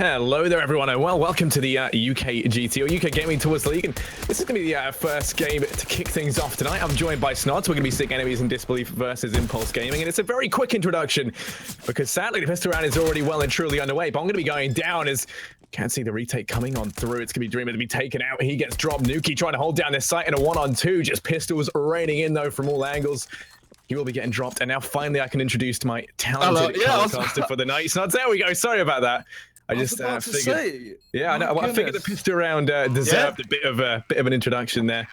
Hello there, everyone, and welcome to the UKGT, or UK Gaming Tours League. And this is going to be the first game to kick things off tonight. I'm joined by Snods. We're going to be seeing Enemies in Disbelief versus Impulse Gaming, and it's a very quick introduction because sadly the pistol round is already well and truly underway. But I'm going to be going down as can't see the retake coming on through. It's going to be Dreamer to be taken out. He gets dropped. Nuki trying to hold down this site in a 1-on-2. Just pistols raining in though from all angles. He will be getting dropped, and now finally I can introduce my talented caster for the night. Snods, there we go. Sorry about that. I just figured. Yeah, I know. Well, I figured the pistol round deserved a bit of an introduction there.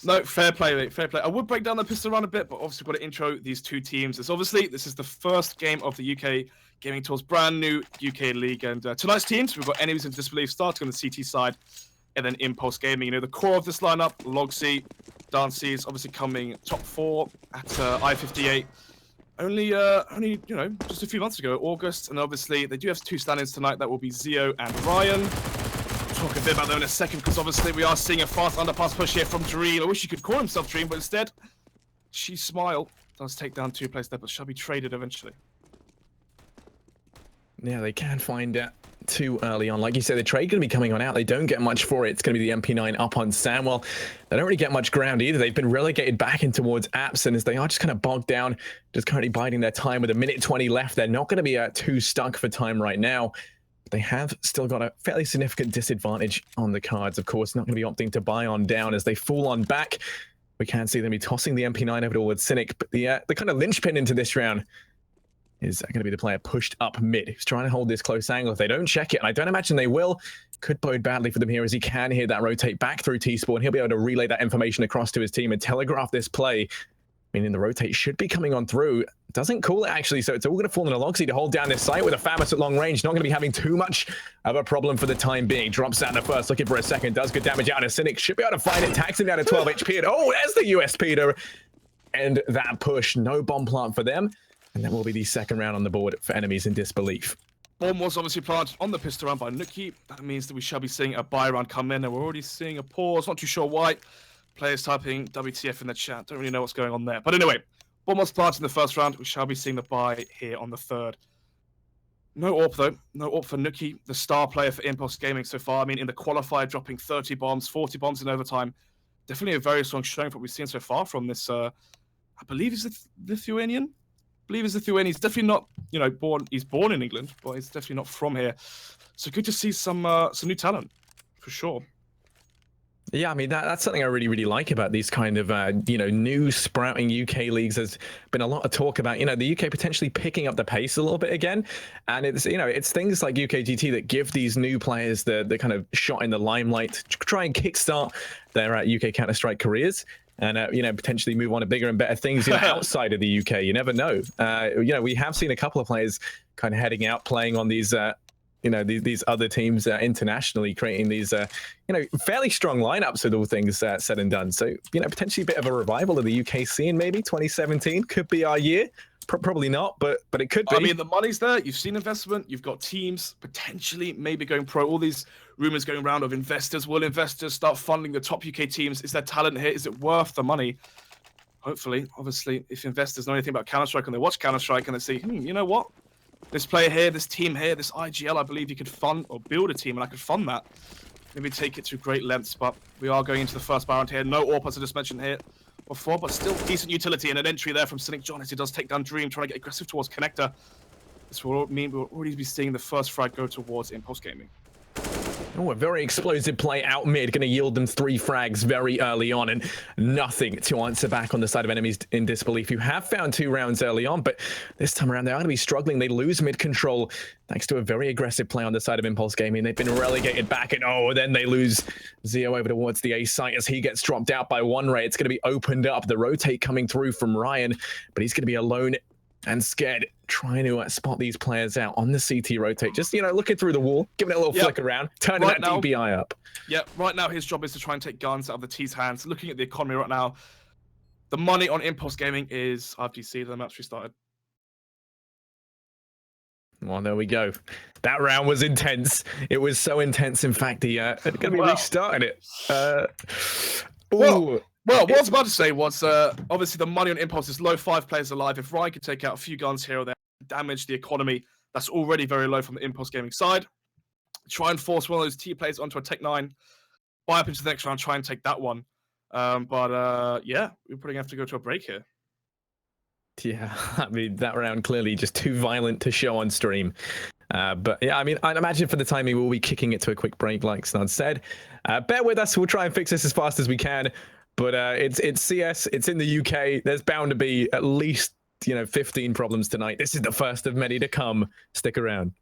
No, fair play, mate. Fair play. I would break down the pistol round a bit, but obviously we've got to intro these two teams. This is the first game of the UK Gaming Tour's brand new UK League, and tonight's teams we've got Enemies in Disbelief starting on the CT side, and then Impulse Gaming. You know, the core of this lineup: Logsy, Dancy is obviously coming top 4 at I-58. Only you know, just a few months ago, August, and obviously they do have 2 stand-ins tonight. That will be Zio and Ryan. We'll talk a bit about them in a second, because obviously we are seeing a fast underpass push here from Dream. I wish he could call himself Dream, but instead, She Smile does take down 2 players there, but shall be traded eventually. Yeah, they can find it too early on. Like you said, the trade going to be coming on out. They don't get much for it. It's going to be the MP9 up on Samwell. They don't really get much ground either. They've been relegated back in towards Apps, and as they are just kind of bogged down, just currently biding their time with a minute 20 left. They're not going to be too stuck for time right now. They have still got a fairly significant disadvantage on the cards. Of course, not going to be opting to buy on down as they fall on back. We can see them be tossing the MP9 over towards Cynic, but the kind of linchpin into this round is going to be the player pushed up mid. He's trying to hold this close angle. If they don't check it, and I don't imagine they will, could bode badly for them here, as he can hear that rotate back through T-Sport, and he'll be able to relay that information across to his team and telegraph this play. Meaning the rotate should be coming on through. Doesn't call it, actually, so it's all going to fall in a Logsy to hold down this site with a Famus at long range. Not going to be having too much of a problem for the time being. Drops out in the first, looking for a second. Does good damage out of Cynic. Should be able to find it. Tags him down to 12 HP. And oh, there's the USP to end that push. No bomb plant for them. And that will be the second round on the board for Enemies in Disbelief. Bomb was obviously planted on the pistol round by Nuki. That means that we shall be seeing a buy round come in, and we're already seeing a pause. Not too sure why. Players typing WTF in the chat. Don't really know what's going on there. But anyway, bomb was planted in the first round. We shall be seeing the buy here on the third. No AWP though. No AWP for Nuki, the star player for Impulse Gaming so far. I mean, in the qualifier, dropping 30 bombs, 40 bombs in overtime. Definitely a very strong showing for what we've seen so far from this, I believe he's Lithuanian. He's definitely not, you know, he's born in England, but he's definitely not from here. So good to see some new talent, for sure. Yeah, I mean, that's something I really, really like about these kind of, you know, new sprouting UK leagues. There's been a lot of talk about, you know, the UK potentially picking up the pace a little bit again. And it's, you know, it's things like UKGT that give these new players the kind of shot in the limelight to try and kickstart their UK Counter-Strike careers. And, you know, potentially move on to bigger and better things, you know, outside of the UK. You never know. You know, we have seen a couple of players kind of heading out, playing on these, you know, these other teams internationally, creating these, you know, fairly strong lineups with all things said and done. So, you know, potentially a bit of a revival of the UK scene, maybe 2017 could be our year. Probably not, but it could be. I mean, the money's there. You've seen investment. You've got teams potentially maybe going pro. All these rumors going around of investors. Will investors start funding the top UK teams? Is there talent here? Is it worth the money? Hopefully, obviously, if investors know anything about Counter-Strike and they watch Counter-Strike and they say, you know what? This player here, this team here, this IGL, I believe you could fund or build a team, and I could fund that. Maybe take it to great lengths, but we are going into the first round here. No AWP, as I just mentioned here before, but still decent utility and an entry there from Cynic John as he does take down Dream, trying to get aggressive towards Connector. This will mean we'll already be seeing the first frag go towards Impulse Gaming. Oh, a very explosive play out mid, going to yield them 3 frags very early on, and nothing to answer back on the side of Enemies in Disbelief. You have found 2 rounds early on, but this time around they are going to be struggling. They lose mid control thanks to a very aggressive play on the side of Impulse Gaming. They've been relegated back, and oh, then they lose Zio over towards the A site as he gets dropped out by 1 ray. It's going to be opened up. The rotate coming through from Ryan, but he's going to be alone and scared, trying to spot these players out on the CT rotate. Just, you know, looking through the wall, giving it a little flick around, turning that DPI up. Yeah, right now his job is to try and take guns out of the T's hands. Looking at the economy right now, the money on Impulse Gaming is RPC. The match restarted. Well, there we go. That round was intense. It was so intense, in fact, the going to be restarting it. Well, what I was about to say was, obviously the money on Impulse is low, 5 players alive. If Ryan could take out a few guns here or there, damage the economy, that's already very low from the Impulse Gaming side. try and force one of those T players onto a Tech 9, buy up into the next round, try and take that one. But yeah, we're probably gonna have to go to a break here. Yeah, I mean, that round clearly just too violent to show on stream. But yeah, I mean, I'd imagine for the timing, we'll be kicking it to a quick break, like Snud said. Bear with us. We'll try and fix this as fast as we can. But it's CS. It's in the UK. There's bound to be at least, 15 problems tonight. This is the first of many to come. Stick around.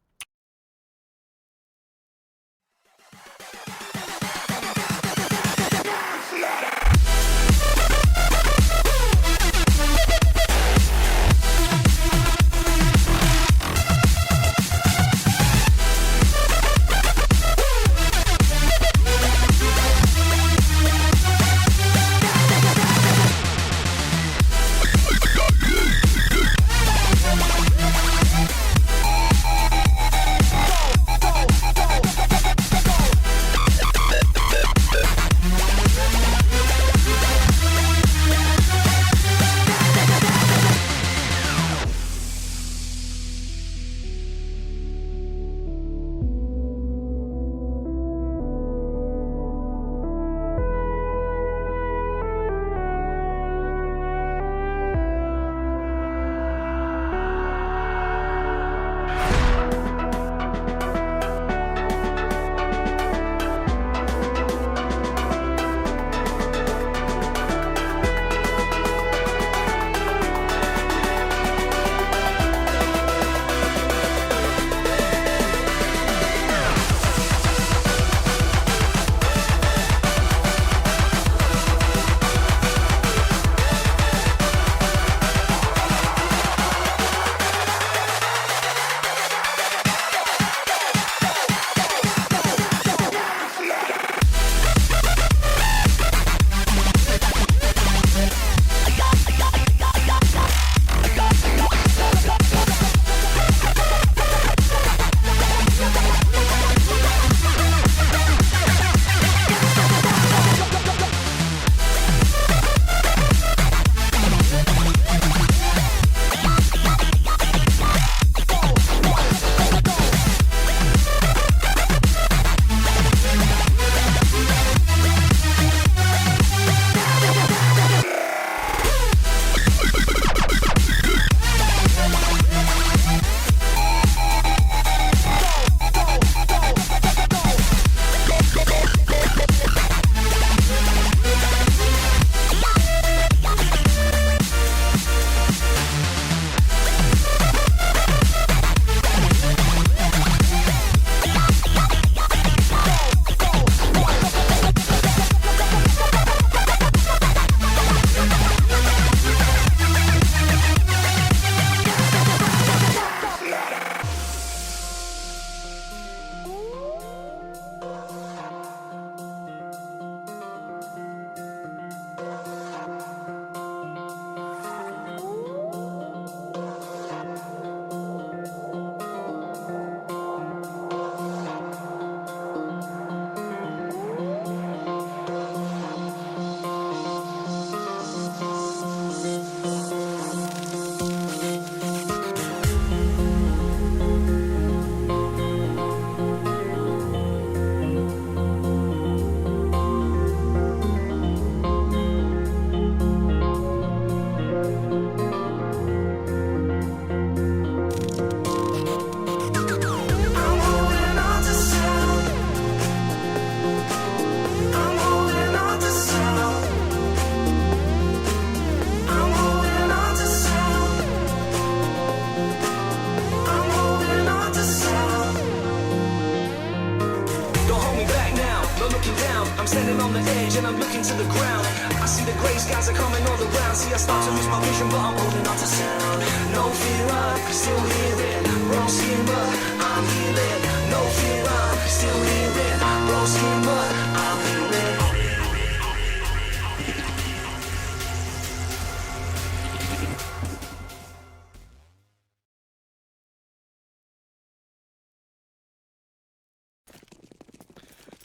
standing on the edge and I'm looking to the ground. I see the grey skies are coming all around. See, I start to lose my vision, but I'm holding on to sound. No fear, I'm still hearing. Wrong skin, but I'm healing. No fear, I'm still hearing. Wrong skin, but I'm healing.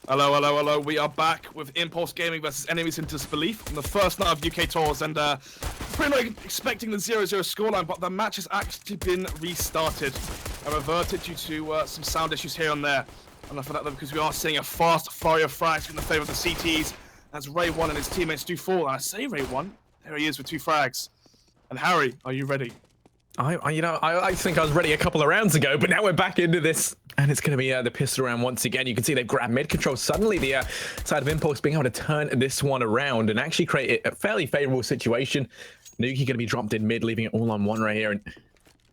Hello, hello, hello. We are back with Impulse Gaming versus Enemies in Disbelief on the first night of UK Tours, and pretty much expecting the 0-0 scoreline, but the match has actually been restarted and reverted due to some sound issues here and there. And for that, because we are seeing a fast flurry of frags in the favor of the CTs as Ray1 and his teammates do fall. And I say Ray1, there he is with 2 frags. And Harry, are you ready? I think I was ready a couple of rounds ago, but now we're back into this, and it's going to be the pistol round once again. You can see they've grabbed mid control. Suddenly, the side of Impulse being able to turn this one around and actually create a fairly favorable situation. Nuki going to be dropped in mid, leaving it all on one right here, and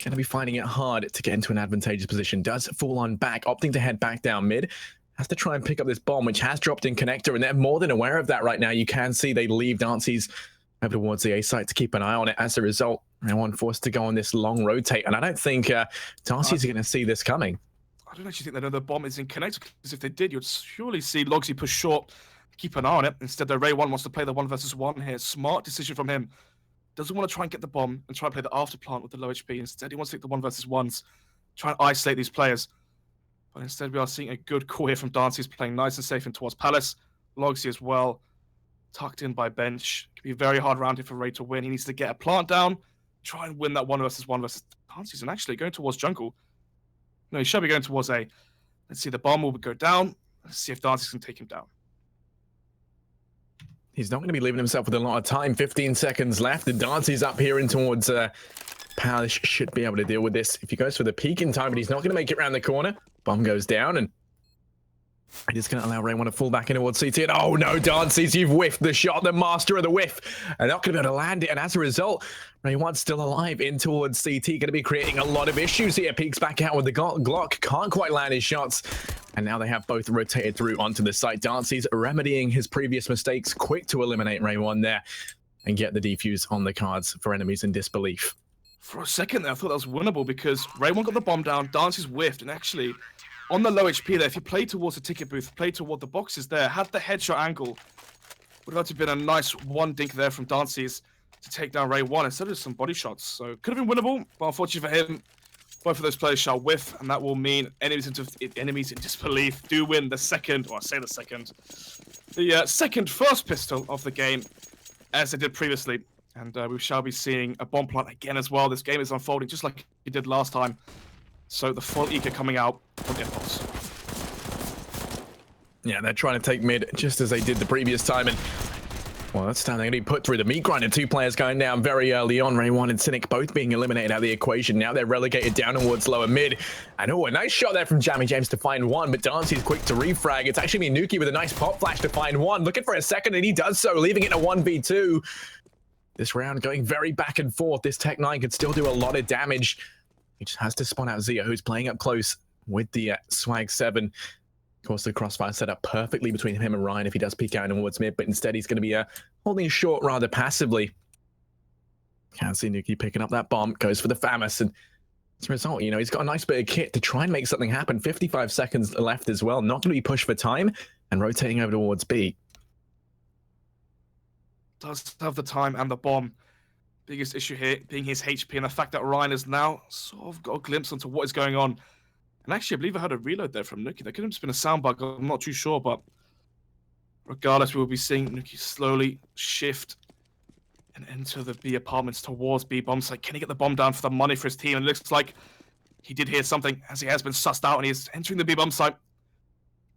going to be finding it hard to get into an advantageous position. Does fall on back, opting to head back down mid. Has to try and pick up this bomb, which has dropped in connector, and they're more than aware of that right now. You can see they leave Dancy's over towards the A site to keep an eye on it. As a result, Ray1 forced to go on this long rotate, and I don't think Darcy's going to see this coming. I don't actually think they know the bomb is in connector, because if they did, you'd surely see Logsy push short, keep an eye on it. Instead, though, Ray1 wants to play the 1 versus 1 here. Smart decision from him. Doesn't want to try and get the bomb and try and play the after plant with the low HP. Instead, he wants to take the 1 versus 1s, try and isolate these players. But instead, we are seeing a good call here from Dancy. He's playing nice and safe in towards Palace. Logsy as well, tucked in by bench. Could be a very hard round here for Ray to win. He needs to get a plant down, try and win that 1 versus 1 versus Dancy's, and actually going towards jungle. No, he should be going towards A. Let's see, the bomb will go down. Let's see if Dancy can take him down. He's not going to be leaving himself with a lot of time. 15 seconds left, and Dancy's up here in towards Palace. Should be able to deal with this if he goes for the peak in time, but he's not going to make it around the corner. Bomb goes down, and it is going to allow Ray1 to fall back in towards CT. And oh no, Dancy's, you've whiffed the shot, the master of the whiff. And not going to be able to land it. And as a result, Ray1's still alive in towards CT. Going to be creating a lot of issues here. Peeks back out with the Glock. Can't quite land his shots. And now they have both rotated through onto the site. Dancy's remedying his previous mistakes. Quick to eliminate Ray1 there and get the defuse on the cards for enemies in disbelief. For a second there, I thought that was winnable because Ray1 got the bomb down, Dancy's whiffed, and actually on the low HP there, if you play towards the ticket booth, play toward the boxes there, had the headshot angle, would have been a nice one dink there from Dancy's to take down Ray1 instead of some body shots. So could have been winnable, but unfortunately for him, both of those players shall whiff, and that will mean enemies in disbelief do win the second, or I say the second first pistol of the game, as they did previously. And we shall be seeing a bomb plant again as well. This game is unfolding just like it did last time. So the full eco coming out from Impulse. Yeah, they're trying to take mid just as they did the previous time. And well, that's time they're going to be put through the meat grinder. 2 players going down very early on. Ray1 and Cynic both being eliminated out of the equation. Now they're relegated down towards lower mid. And oh, a nice shot there from Jammy James to find one, but Dancy's quick to refrag. It's actually been Nuki with a nice pop flash to find one. Looking for a second, and he does so, leaving it a 1v2. This round going very back and forth. This Tech 9 could still do a lot of damage. He just has to spawn out Zia, who's playing up close with the Swag 7. Of course, the crossfire set up perfectly between him and Ryan if he does peek out towards mid, but instead he's going to be holding short rather passively. Can't see Nuki picking up that bomb. Goes for the FAMAS, and as a result, you know, he's got a nice bit of kit to try and make something happen. 55 seconds left as well. Not going to be pushed for time, and rotating over towards B. Does have the time and the bomb. Biggest issue here being his HP and the fact that Ryan has now sort of got a glimpse onto what is going on. And actually, I believe I heard a reload there from Nuki. That could have just been a sound bug. I'm not too sure, but regardless, we will be seeing Nuki slowly shift and enter the B apartments towards B bomb site. Can he get the bomb down for the money for his team? And it looks like he did hear something as he has been sussed out and he is entering the B bomb site.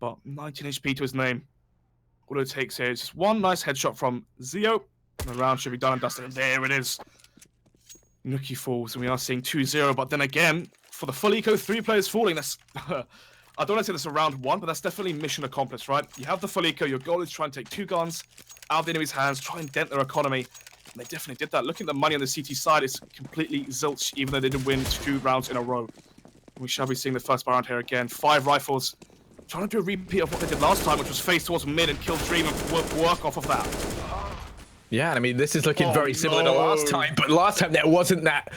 But 19 HP to his name. All it takes here is just one nice headshot from Zio, and the round should be done and dusted. And there it is. Nuki falls, and we are seeing 2-0. But then again, for the full eco, 3 players falling. That's I don't want to say this is round 1, but that's definitely mission accomplished, right? You have the full eco. Your goal is to try and take 2 guns out of the enemy's hands, try and dent their economy. And they definitely did that. Looking at the money on the CT side, it's completely zilch, even though they didn't win 2 rounds in a row. We shall be seeing the first round here again. 5 rifles. Trying to do a repeat of what they did last time, which was face towards mid and kill Dream and work off of that. Yeah, I mean, this is looking very similar to last time, but last time there wasn't that,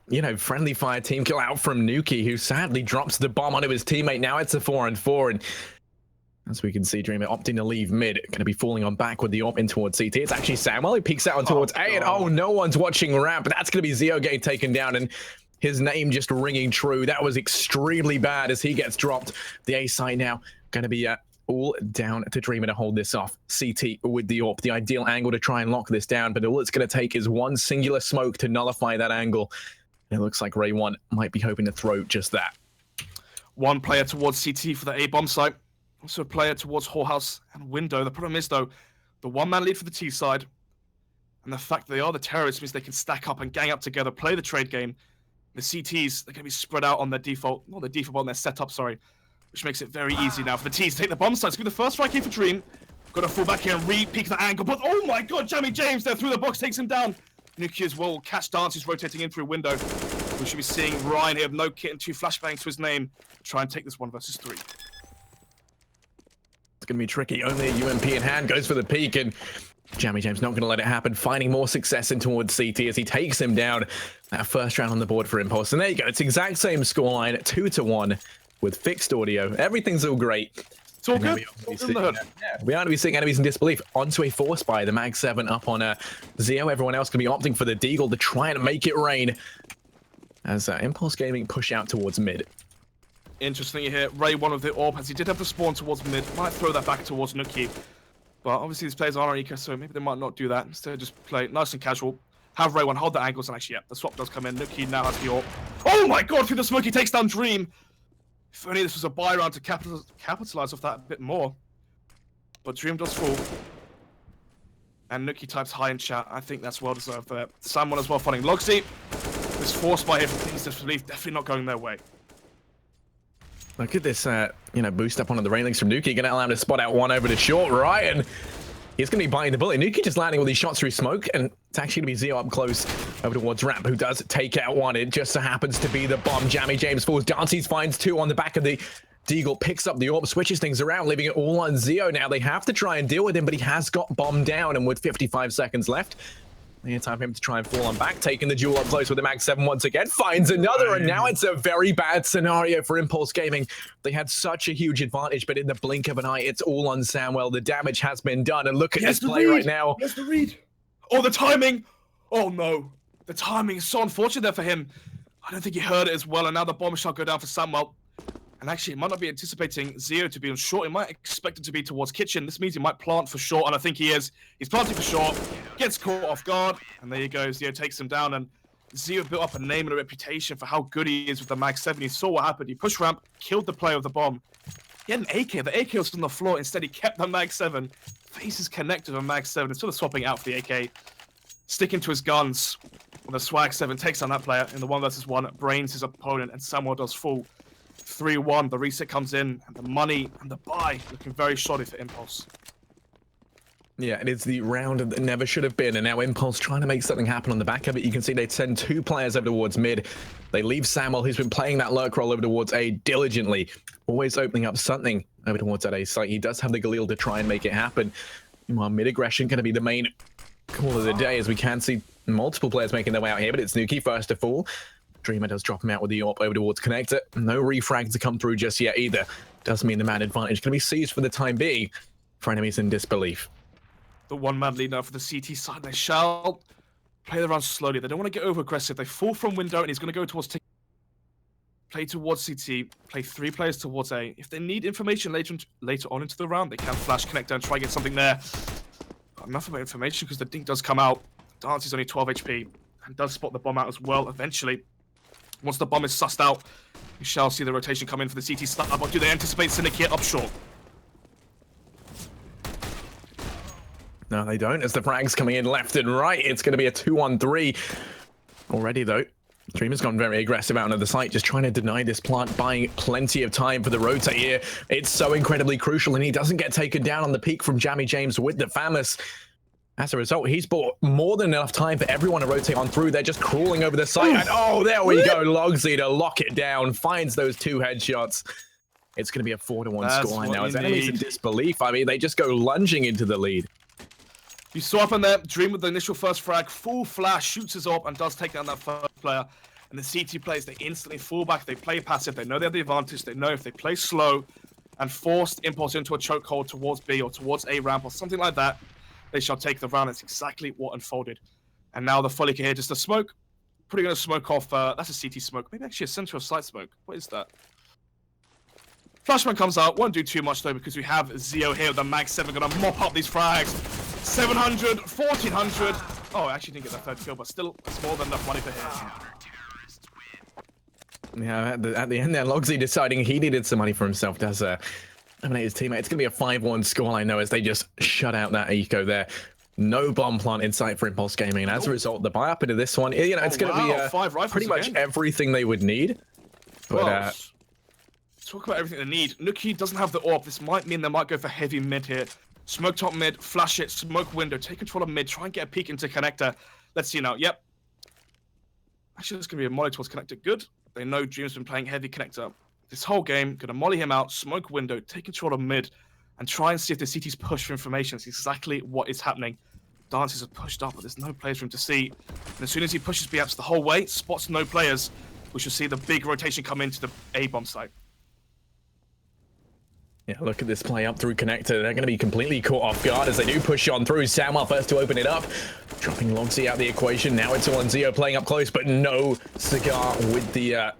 you know, friendly fire team kill out from Nuki, who sadly drops the bomb onto his teammate. Now it's a 4-on-4, and as we can see, Dreamer opting to leave mid, going to be falling on back with the op in towards CT. It's actually Samuel who peeks out towards A, and oh, no one's watching ramp, but that's going to be Zio getting taken down, and his name just ringing true. That was extremely bad as he gets dropped. The A side now going to be all down to Dreamer to hold this off. CT with the AWP, the ideal angle to try and lock this down, but all it's going to take is one singular smoke to nullify that angle. And it looks like Ray1 might be hoping to throw just that. One player towards CT for the A bomb site. Also a player towards Whorehouse and Window. The problem is, though, the one-man lead for the T side, and the fact that they are the terrorists means they can stack up and gang up together, play the trade game. The CTs, they're going to be spread out on their default, not their default, but on their setup, sorry, which makes it very easy now for the T's to take the bomb site. It's going to be the first strike here for Dream. Got to fall back here and re-peek the angle, but oh my god, Jamie James there through the box takes him down. Nuki as well will catch Dance, who's rotating in through Window. We should be seeing Ryan here with no kit and 2 flashbangs to his name. Try and take this 1 versus 3. It's going to be tricky. Only a UMP in hand, goes for the peak, and Jamie James not going to let it happen, finding more success in towards CT as he takes him down. That first round on the board for Impulse. And there you go. It's the exact same scoreline, 2-1 with fixed audio. Everything's all great. It's all good. We aren't to be seeing enemies in disbelief. Onto a force buy. The Mag 7 up on Zeo. Everyone else can be opting for the Deagle to try and make it rain. As Impulse Gaming push out towards mid. Interesting here. Ray1 of the AWP, as he did have the spawn towards mid, might throw that back towards Nuki. But obviously these players are on Eco, so maybe they might not do that. Instead, just play nice and casual. Have Ray1 hold the angles, and actually, yeah, the swap does come in. Nuki now has the AWP. Oh my god, through the smoke, he takes down Dream. If only this was a buy round to capitalize off that a bit more. But Dream does fall. And Nuki types hi in chat. I think that's well deserved there. Someone as well finding Logsy. This force buy here for Things Disbelief definitely not going their way. Look at this, boost up onto the railings from Nuki. Gonna allow him to spot out one over to short, right? And he's gonna be biting the bullet. Nuki just landing all these shots through smoke, and it's actually gonna be Zeo up close over towards Ramp, who does take out one. It just so happens to be the bomb. Jamie James falls. Dances finds 2 on the back of the Deagle, picks up the AWP, switches things around, leaving it all on Zeo now. They have to try and deal with him, but he has got bombed down, and with 55 seconds left, time for him to try and fall on back, taking the duel up close with the Mag 7 once again, finds another, and now it's a very bad scenario for Impulse Gaming. They had such a huge advantage, but in the blink of an eye, it's all on Samwell. The damage has been done, and look at this play right now. Yes, the read. Oh, the timing. Oh, no. The timing is so unfortunate there for him. I don't think he heard it as well, and now the bomb shot go down for Samwell. And actually, he might not be anticipating Zeo to be on short. He might expect it to be towards kitchen. This means he might plant for short, and I think he is. He's planting for short, gets caught off guard, and there you go. Zeo takes him down, and Zeo built up a name and a reputation for how good he is with the Mag 7. He saw what happened. He pushed ramp, killed the player with the bomb. He had an AK. The AK was on the floor. Instead, he kept the Mag 7. Faces connected with a Mag 7. Instead of swapping out for the AK, sticking to his guns. When the Swag 7 takes on that player in the 1 versus 1, brains his opponent, and Samuel does fall. 3-1, the reset comes in, and the money and the buy looking very shoddy for Impulse. Yeah, it is the round that never should have been, and now Impulse trying to make something happen on the back of it. You can see they send 2 players over towards mid. They leave Samuel, who's been playing that lurk role over towards A diligently, always opening up something over towards that A site. He does have the Galil to try and make it happen. Meanwhile, mid-aggression going to be the main call of the day, as we can see multiple players making their way out here, but it's Nuki first to fall. Dreamer does drop him out with the AWP over towards Connector. No refrag to come through just yet either. Does mean the man advantage can be seized for the time being for enemies in disbelief. The 1-man lead now for the CT side. They shall play the round slowly. They don't want to get over aggressive. They fall from window, and he's going to go towards play towards CT, play 3 players towards A. If they need information later on into the round, they can flash Connector and try and get something there. But enough about information, because the dink does come out. Dance is only 12 HP and does spot the bomb out as well eventually. Once the bomb is sussed out, we shall see the rotation come in for the CT start. But do they anticipate Syndicate up short? No, they don't, as the frags coming in left and right. It's going to be a 2-on-3 already, though. Dreamer's gone very aggressive out onto the site, just trying to deny this plant, buying plenty of time for the rotate here. It's so incredibly crucial, and he doesn't get taken down on the peak from Jamie James with the FAMAS. As a result, he's bought more than enough time for everyone to rotate on through. They're just crawling over the site. And oh, there we go. Logsy to lock it down. Finds those 2 headshots. It's going to be a 4-1 scoreline now. As enemies in disbelief, I mean, they just go lunging into the lead. You saw up in there, Dream with the initial first frag. Full flash, shoots his AWP and does take down that first player. And the CT players, they instantly fall back. They play passive. They know they have the advantage. They know if they play slow and forced Impulse into a chokehold towards B or towards A ramp or something like that, they shall take the round. That's exactly what unfolded. And now the Folica here, just a smoke. Probably going to smoke off. That's a CT smoke. Maybe actually a center of site smoke. What is that? Flashman comes out, won't do too much though because we have Zio here with the Mag 7 gonna mop up these frags. 700, 1400. Oh, I actually didn't get that third kill, but still, it's more than enough money for him. Yeah, at the end there, Logsy deciding he needed some money for himself does eliminate his teammate. It's going to be a 5-1 scoreline, though, as they just shut out that eco there. No bomb plant in sight for Impulse Gaming, and as a result, the buy up into this one, you know, it's going to be 5 rifles pretty much again. everything they would need. But Well, talk about everything they need. Nuki doesn't have the AWP. This might mean they might go for heavy mid here. Smoke top mid, flash it, smoke window, take control of mid, try and get a peek into connector. Let's see now. Yep. Actually, it's going to be a molly towards connector. Good. They know Dream's been playing heavy connector this whole game. Going to molly him out, smoke window, take control of mid, and try and see if the CT's push for information. It's exactly what is happening. Dances are pushed up, but there's no players for him to see. And as soon as he pushes B-Apps the whole way, spots no players, we should see the big rotation come into the A-bomb site. yeah, look at this play up through connector. They're going to be completely caught off guard as they do push on through. Samuel first to open it up, dropping Logsy out the equation. Now it's on Zio playing up close, but no Cigar with the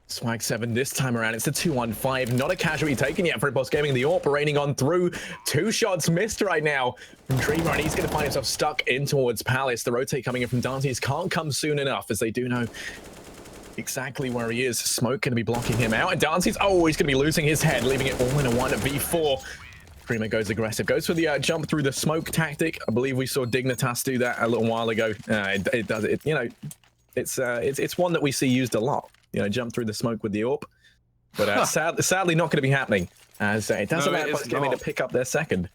Swag 7 this time around. It's a 2-1-5. Not a casualty taken yet for Impulse Gaming. The AWP raining on through. 2 shots missed right now from Dreamer, and he's going to find himself stuck in towards Palace. The rotate coming in from Dantes can't come soon enough, as they do know exactly where he is. Smoke going to be blocking him out, and Dantes, oh, he's going to be losing his head, leaving it all in a 1v4. Dreamer goes aggressive, goes for the jump through the smoke tactic. I believe we saw Dignitas do that a little while ago. It does it, you know, it's one that we see used a lot. You know, jump through the smoke with the AWP. But sadly not going to be happening, as it does allow Impulse Gaming to pick up their second.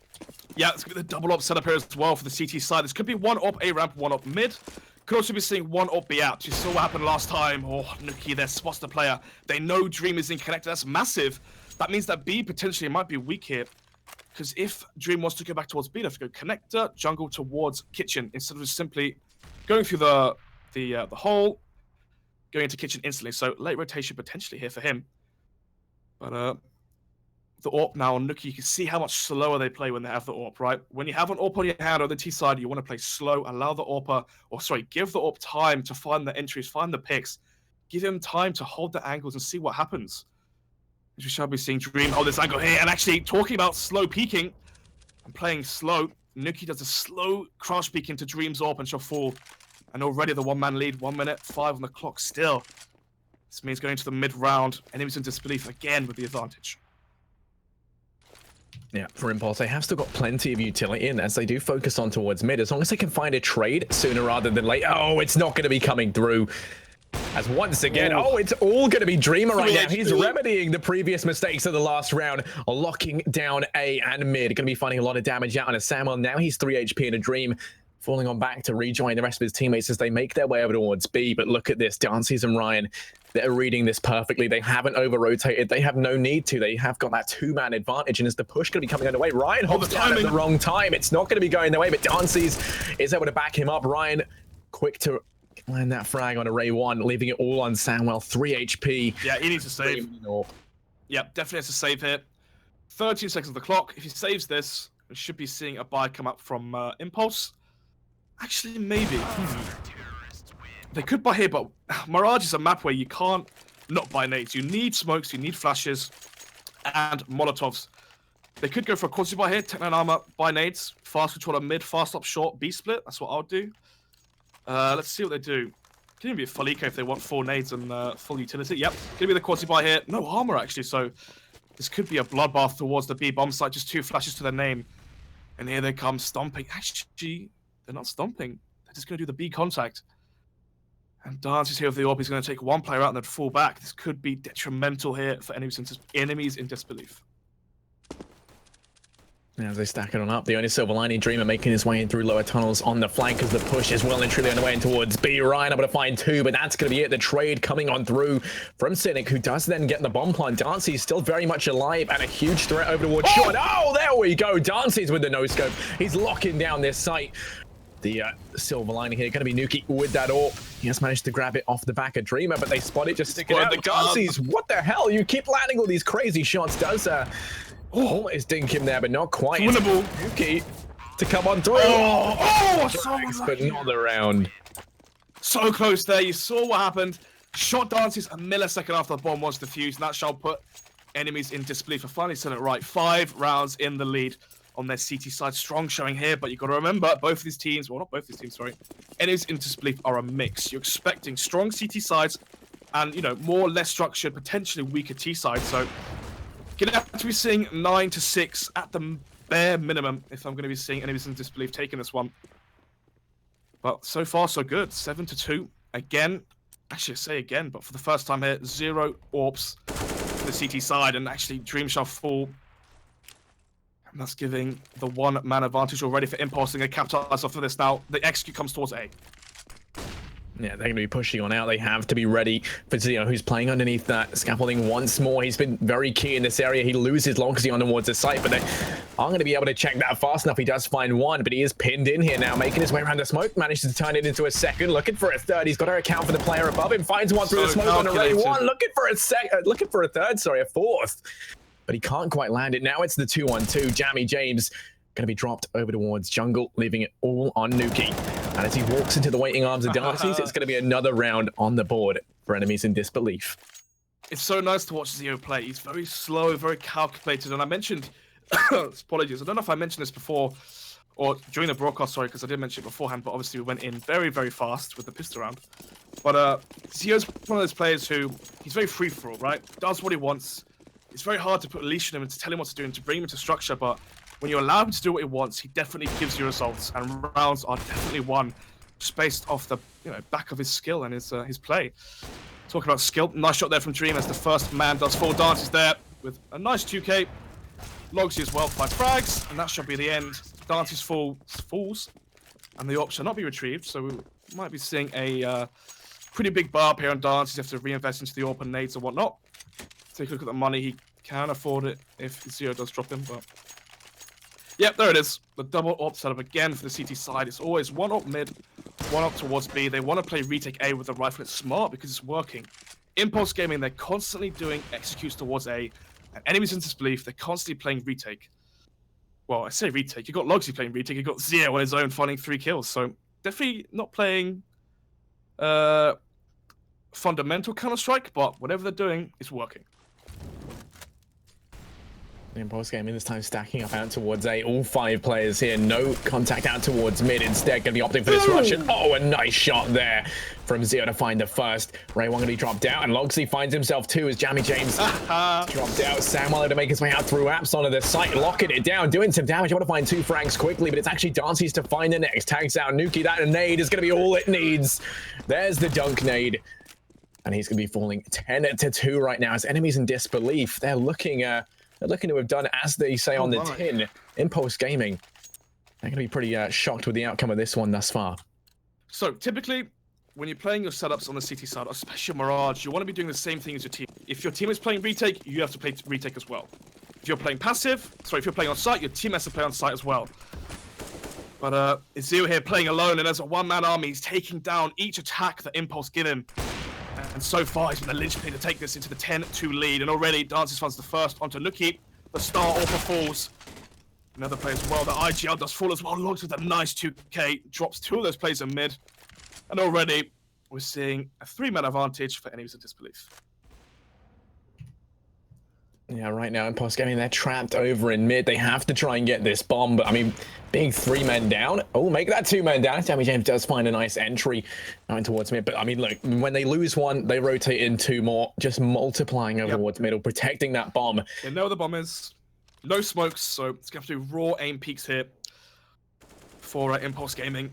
Yeah, it's going to be the double AWP setup here as well for the CT side. This could be one AWP A ramp, one AWP mid. Could also be seeing one AWP B out. You saw what happened last time. Oh, Nuki there spots the player. They know Dream is in connector. That's massive. That means that B potentially might be weak here. Because if Dream wants to go back towards B, they have to go connector, jungle towards kitchen, instead of just simply going through the hole, going into kitchen instantly. So late rotation potentially here for him. But the AWP now on Nuki, you can see how much slower they play when they have the AWP, right? When you have an AWP on your hand on the T side, you want to play slow, allow the AWPer, or sorry, give the AWP time to find the entries, find the picks, give him time to hold the angles and see what happens. As we shall be seeing Dream hold this angle here, and actually talking about slow peeking and playing slow, Nuki does a slow crouch peek into Dream's AWP and shall fall. And already the one-man lead, 1 minute, 5 on the clock still. This means going to the mid-round, enemies in disbelief again with the advantage. Yeah, for Impulse, they have still got plenty of utility in as they do focus on towards mid. As long as they can find a trade sooner rather than later. Oh, it's not going to be coming through. As once again, it's all going to be Dreamer right now. He's remedying the previous mistakes of the last round, locking down A and mid. Going to be finding a lot of damage out on a Samuel. Now he's 3 HP in a Dream, falling on back to rejoin the rest of his teammates as they make their way over towards B. But look at this, Dances and Ryan, they're reading this perfectly. They haven't over-rotated. They have no need to. They have got that 2-man advantage, and as the push going to be coming underway, Ryan holds down at the wrong time. It's not going to be going their way, but Dances is able to back him up. Ryan, quick to land that frag on Array 1, leaving it all on Samuel, 3 HP. Yeah, he needs to save. Yeah, definitely has to save here. 13 seconds of the clock. If he saves this, we should be seeing a buy come up from Impulse. Actually, maybe. They could buy here, but Mirage is a map where you can't not buy nades. You need smokes, you need flashes, and Molotovs. They could go for a quasi buy here, Techno Armor, buy nades, fast control on mid, fast up short, B split. That's what I'll do. Let's see what they do. Can even be a full eco if they want 4 nades and full utility. Yep, gonna be the quasi buy here. No armor actually, so this could be a bloodbath towards the B bomb site. Just 2 flashes to their name, and here they come stomping. Actually, they're not stomping. They're just gonna do the B contact. And Dance is here with the AWP. He's going to take 1 player out and then fall back. This could be detrimental here for enemies in disbelief. As they stack it on up, the only silver lining, Dreamer making his way in through lower tunnels on the flank as the push is well and truly on the way in towards B. Ryan able to find 2, but that's going to be it. The trade coming on through from Cynic, who does then get the bomb plant. Dancy's still very much alive and a huge threat over towards Sean. Oh, there we go. Dancy's with the no-scope. He's locking down this site. The silver lining here, going to be Nuki with that AWP. He has managed to grab it off the back of Dreamer, but they spot it just sticking out. The Garci's, what the hell? You keep landing all these crazy shots. Does almost dink him there, but not quite. Winnable. Nuki to come on through. But not the round. So close there. You saw what happened. Shot Dances a millisecond after the bomb was defused, and that shall put Enemies in disbelief are finally selling it right. 5 rounds in the lead on their CT side. Strong showing here, but you've got to remember, both of these teams, well, not both of these teams, sorry, Enemies in disbelief are a mix. You're expecting strong CT sides and, you know, more or less structured, potentially weaker T sides. So, gonna have to be seeing 9 to 6 at the bare minimum if I'm going to be seeing Enemies in disbelief taking this one. But so far, so good. 7 to 2. Again, actually, I say again, but for the first time here, 0 AWPs for the CT side, and actually Dream shall fall. And that's giving the 1-man advantage already for Impulse. They're going to capitalize off of this now. The execute comes towards A. Yeah, they're going to be pushing on out. They have to be ready for Zio, who's playing underneath that scaffolding once more. He's been very key in this area. He loses Logsy on towards the site, but they aren't going to be able to check that fast enough. He does find one, but he is pinned in here now, making his way around the smoke. Manages to turn it into a second, looking for a third. He's got to account for the player above him. Finds one through the smoke on array one, looking for a third, sorry, a fourth. But he can't quite land it. Now it's the 2-on-2. Jammy James going to be dropped over towards jungle, leaving it all on Nuki. And as he walks into the waiting arms of Darcy's, it's going to be another round on the board for Enemies in disbelief. It's so nice to watch Zio play. He's very slow, very calculated. And I mentioned, apologies, I don't know if I mentioned this before or during the broadcast, sorry, because I did mention it beforehand, but obviously we went in very, very fast with the pistol round. But Zio's one of those players who, he's very free-for-all, right? Does what he wants. It's very hard to put a leash on him and to tell him what to do and to bring him into structure, but when you allow him to do what he wants, he definitely gives you results, and rounds are definitely won just based off the back of his skill and his play. Talking about skill, nice shot there from Dream as the first man does fall. Dances there with a nice 2K. Logsy as well, 5 frags, and that should be the end. Dances falls, and the AWP shall not be retrieved, so we might be seeing a pretty big bar up here on Dances. You have to reinvest into the AWP and nades and whatnot. Take a look at the money. He can afford it if Zio does drop him, but yep, there it is. The double AWP setup again for the CT side. It's always 1 AWP mid, 1 AWP towards B. They want to play retake A with the rifle. It's smart because it's working. Impulse Gaming, they're constantly doing executes towards A. And Enemies in disbelief, they're constantly playing retake. Well, I say retake. You got Logsy playing retake. You got Zio on his own finding 3 kills. So definitely not playing fundamental Counter-Strike, but whatever they're doing, it's working. Impulse Gaming this time stacking up out towards A. All 5 players here. No contact out towards mid. Instead, going to be opting for this Russian. Oh, a nice shot there from Zio to find the first. Ray 1 going to be dropped out, and Logsy finds himself 2 as Jammy James dropped out. Samuel to make his way out through apps onto the site, locking it down, doing some damage. You want to find 2 frags quickly, but it's actually Dancy's to find the next. Tags out Nuki. That nade is going to be all it needs. There's the dunk nade. And he's going to be falling 10 to 2 right now as Enemies in disbelief. They're looking to have done as they say on the tin. Impulse Gaming, they're going to be pretty shocked with the outcome of this one thus far. So typically, when you're playing your setups on the CT side, especially Mirage, you want to be doing the same thing as your team. If your team is playing retake, you have to play retake as well. If you're playing passive, sorry, if you're playing on site, your team has to play on site as well. But it's Zio here playing alone, and as a 1-man army, he's taking down each attack that Impulse give him. And so far, he's been the linchpin to take this into the 10-2 lead. And already, Dances finds the first onto Nuki. The star AWP falls. Another player as well. The IGL does fall as well. Logs with a nice 2K. Drops 2 of those players in mid. And already, we're seeing a 3-man advantage for Enemies in disbelief. Yeah, right now, Impulse Gaming, they're trapped over in mid. They have to try and get this bomb, but I mean, being 3 men down, oh, make that 2 men down. Jammy James does find a nice entry going towards mid, but I mean, look, when they lose 1, they rotate in 2 more, just multiplying over towards middle, protecting that bomb. They know where the bomb is. No smokes, so it's going to have to do raw aim peeks here for Impulse Gaming.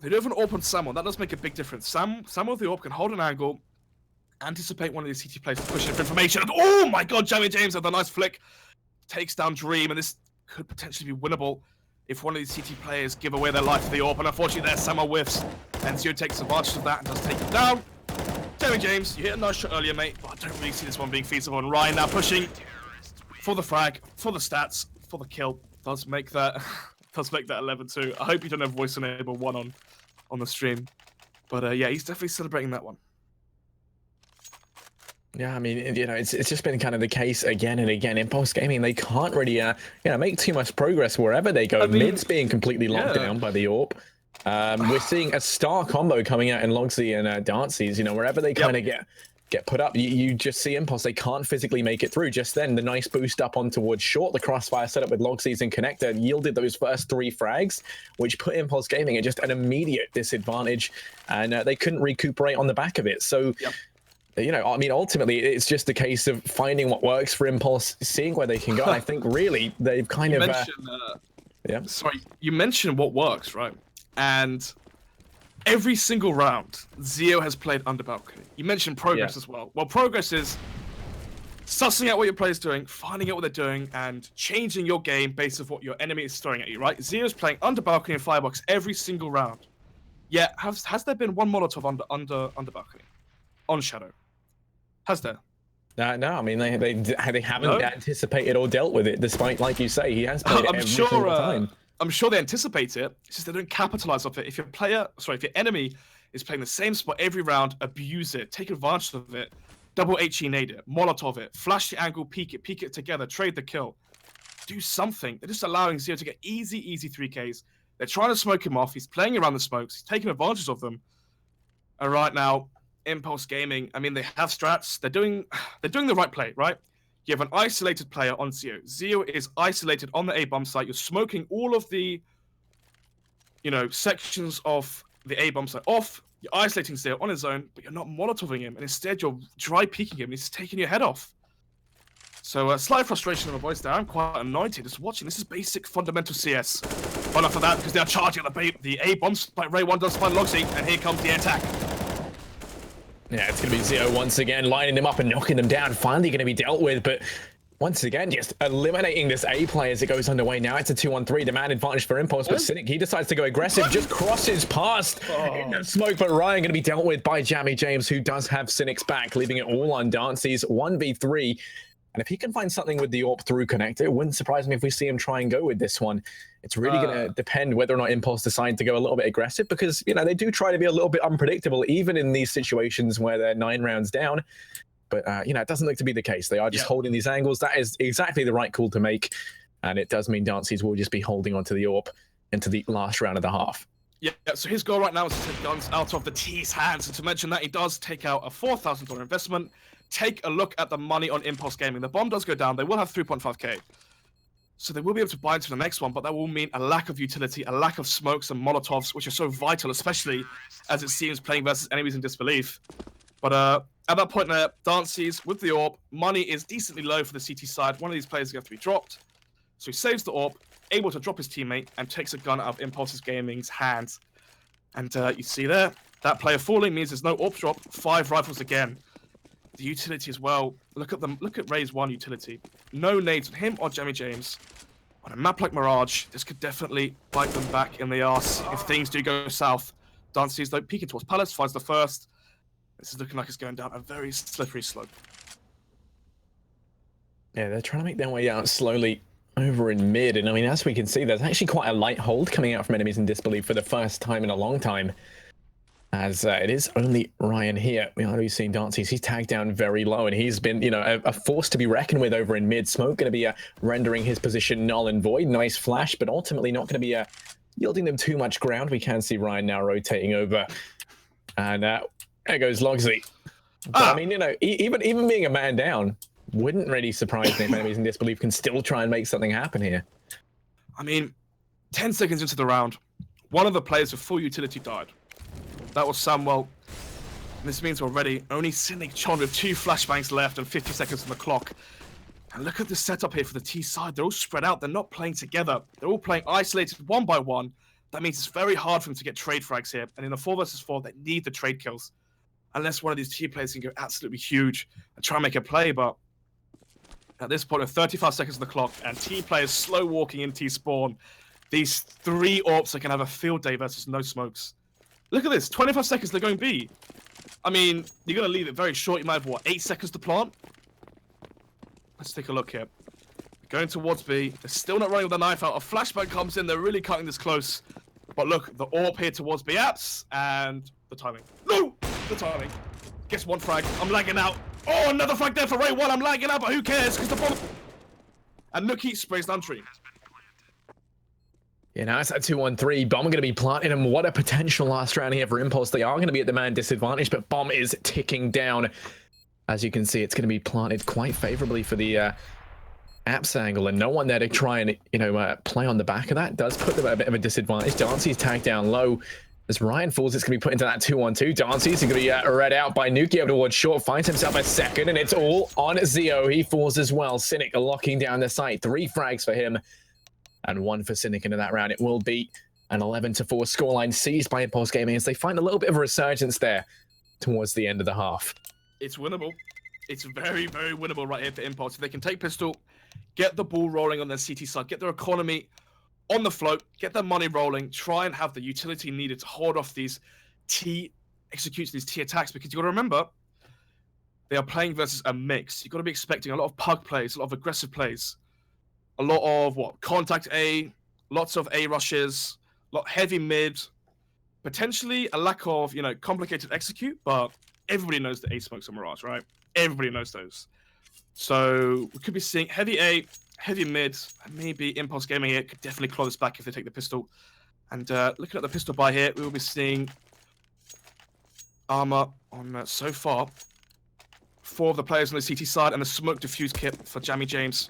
They do have an AWP on Samuel. That does make a big difference. Samuel with the AWP can hold an angle, anticipate one of these CT players to push in for information. And, oh my god, Jammy James with a nice flick. Takes down Dream, and this could potentially be winnable if one of these CT players give away their life for the AWP. And unfortunately, there, Samuel whiffs. And Zio takes advantage of that and does take him down. Jammy James, you hit a nice shot earlier, mate, but I don't really see this one being feasible. And Ryan now pushing for the frag, for the stats, for the kill. Does make that 11-2. I hope you don't have voice enable 1 on the stream. But yeah, he's definitely celebrating that one. Yeah, I mean, it's just been kind of the case again and again. Impulse Gaming, they can't really, make too much progress wherever they go. I mean, mid's being completely locked down by the AWP. We're seeing a star combo coming out in Logsy and Dancy's. Wherever they kind of get get put up. You just see Impulse, they can't physically make it through. Just then, the nice boost up on towards short, the crossfire setup with Logseas and Connector yielded those first 3 frags, which put Impulse Gaming at just an immediate disadvantage, and they couldn't recuperate on the back of it. So, you know, I mean, ultimately, it's just a case of finding what works for Impulse, seeing where they can go. And I think really they've kind of... Sorry, you mentioned what works, right? And every single round, Zeo has played under balcony. You mentioned progress as well. Well, progress is sussing out what your player's doing, finding out what they're doing, and changing your game based on what your enemy is throwing at you, right? Zeo's playing under balcony and firebox every single round. Yeah, has there been one Molotov under balcony? On Shadow? Has there? No, I mean, they haven't anticipated or dealt with it, despite, like you say, he has played it every single time. I'm sure they anticipate it. It's just they don't capitalize off it. If your enemy is playing the same spot every round, abuse it, take advantage of it, double HE nade it, Molotov it, flash the angle, peek it together, trade the kill. Do something. They're just allowing Zeo to get easy 3Ks. They're trying to smoke him off. He's playing around the smokes. He's taking advantage of them. And right now, Impulse Gaming, I mean, they have strats. They're doing the right play, right? You have an isolated player on Zeo. Zeo is isolated on the A-bomb site. You're smoking all of the, you know, sections of the A-bomb site off. You're isolating Zeo on his own, but you're not Molotoving him. And instead, you're dry peeking him. And he's taking your head off. So slight frustration in my voice there. I'm quite annoyed here just watching. This is basic fundamental CS. But enough of that, because they are charging at the A-bomb site. Ray 1 does find Logsy, and here comes the attack. Yeah, it's going to be Zeo once again, lining them up and knocking them down. Finally going to be dealt with, but once again, just eliminating this A play as it goes underway. Now it's a 2-on-3, demand advantage for Impulse, but Cynic, he decides to go aggressive, just crosses past in the smoke, but Ryan going to be dealt with by Jammy James, who does have Cynic's back, leaving it all on Dancy's 1v3. And if he can find something with the AWP through Connector, it wouldn't surprise me if we see him try and go with this one. It's really going to depend whether or not Impulse decide to go a little bit aggressive, because, you know, they do try to be a little bit unpredictable, even in these situations where they're 9 rounds down. But, you know, it doesn't look to be the case. They are just holding these angles. That is exactly the right call to make. And it does mean Dancy's will just be holding onto the AWP into the last round of the half. Yeah, so his goal right now is to take guns out of the T's hands. And to mention that, he does take out a $4,000 investment. Take a look at the money on Impulse Gaming. The bomb does go down. They will have 3.5k. So they will be able to buy into the next one, but that will mean a lack of utility, a lack of smokes and Molotovs, which are so vital, especially as it seems playing versus enemies in disbelief. But at that point there, Dancy's with the AWP. Money is decently low for the CT side. One of these players is going to have to be dropped. So he saves the AWP, able to drop his teammate, and takes a gun out of Impulse Gaming's hands. And you see there, that player falling means there's no AWP drop. 5 rifles again. The utility as well. Look at them. Look at Ray's 1 utility. No nades on him or Jammy James. On a map like Mirage, this could definitely bite them back in the arse if things do go south. Dancy's though peeking towards Palace, finds the first. This is looking like it's going down a very slippery slope. Yeah, they're trying to make their way out slowly over in mid. And I mean, as we can see, there's actually quite a light hold coming out from enemies in disbelief for the first time in a long time. As it is only Ryan here. We already seen Dancy's. He's tagged down very low, and he's been, you know, a force to be reckoned with over in mid. Smoke going to be rendering his position null and void. Nice flash, but ultimately not going to be yielding them too much ground. We can see Ryan now rotating over, and there goes Logsy. But, I mean, you know, even being a man down wouldn't really surprise me if enemies in disbelief can still try and make something happen here. I mean, 10 seconds into the round, one of the players with full utility died. That was Samuel. This means already only Cynic Chon with 2 flashbangs left and 50 seconds on the clock. And look at the setup here for the T side. They're all spread out. They're not playing together. They're all playing isolated 1 by 1. That means it's very hard for them to get trade frags here. And in a 4 versus 4, they need the trade kills. Unless one of these T players can go absolutely huge and try and make a play. But at this point, with 35 seconds on the clock and T players slow walking in T spawn, these 3 AWPs are going to have a field day versus no smokes. Look at this, 25 seconds, they're going B. I mean, you're going to leave it very short. You might have, what, 8 seconds to plant? Let's take a look here. Going towards B. They're still not running with the knife out. A flashbang comes in. They're really cutting this close. But look, the AWP here towards B apps. And the timing. No! The timing. Guess 1 frag. I'm lagging out. Oh, another frag there for Ray 1. I'm lagging out, but who cares? Because the bomb... And look, he sprays down tree. Yeah, now it's a 2-on-3. Bomb going to be planting him. What a potential last round here for Impulse. They are going to be at the man disadvantage, but Bomb is ticking down. As you can see, it's going to be planted quite favorably for the Apps angle, and no one there to try and, you know, play on the back of that. Does put them at a bit of a disadvantage. Darcy's tagged down low. As Ryan falls, it's going to be put into that 2-on-2. Darcy's going to be read out by Nuki over towards short. Finds himself a second, and it's all on Zio. He falls as well. Cynic locking down the site. 3 frags for him, and 1 for Cynic into that round. It will be an 11-4 scoreline seized by Impulse Gaming as they find a little bit of a resurgence there towards the end of the half. It's winnable. It's very, very winnable right here for Impulse. If they can take pistol, get the ball rolling on their CT side, get their economy on the float, get their money rolling, try and have the utility needed to hold off these T executes, these T attacks, because you got to remember, they are playing versus a mix. You've got to be expecting a lot of pug plays, a lot of aggressive plays, a lot of contact A, lots of A rushes, a lot heavy mid, potentially a lack of, you know, complicated execute, but everybody knows the A smokes are Mirage, right? Everybody knows those. So we could be seeing heavy A, heavy mid, and maybe Impulse Gaming here could definitely claw this back if they take the pistol. And looking at the pistol buy here, we will be seeing armor on so far 4 of the players on the CT side, and the smoke diffuse kit for Jammy James.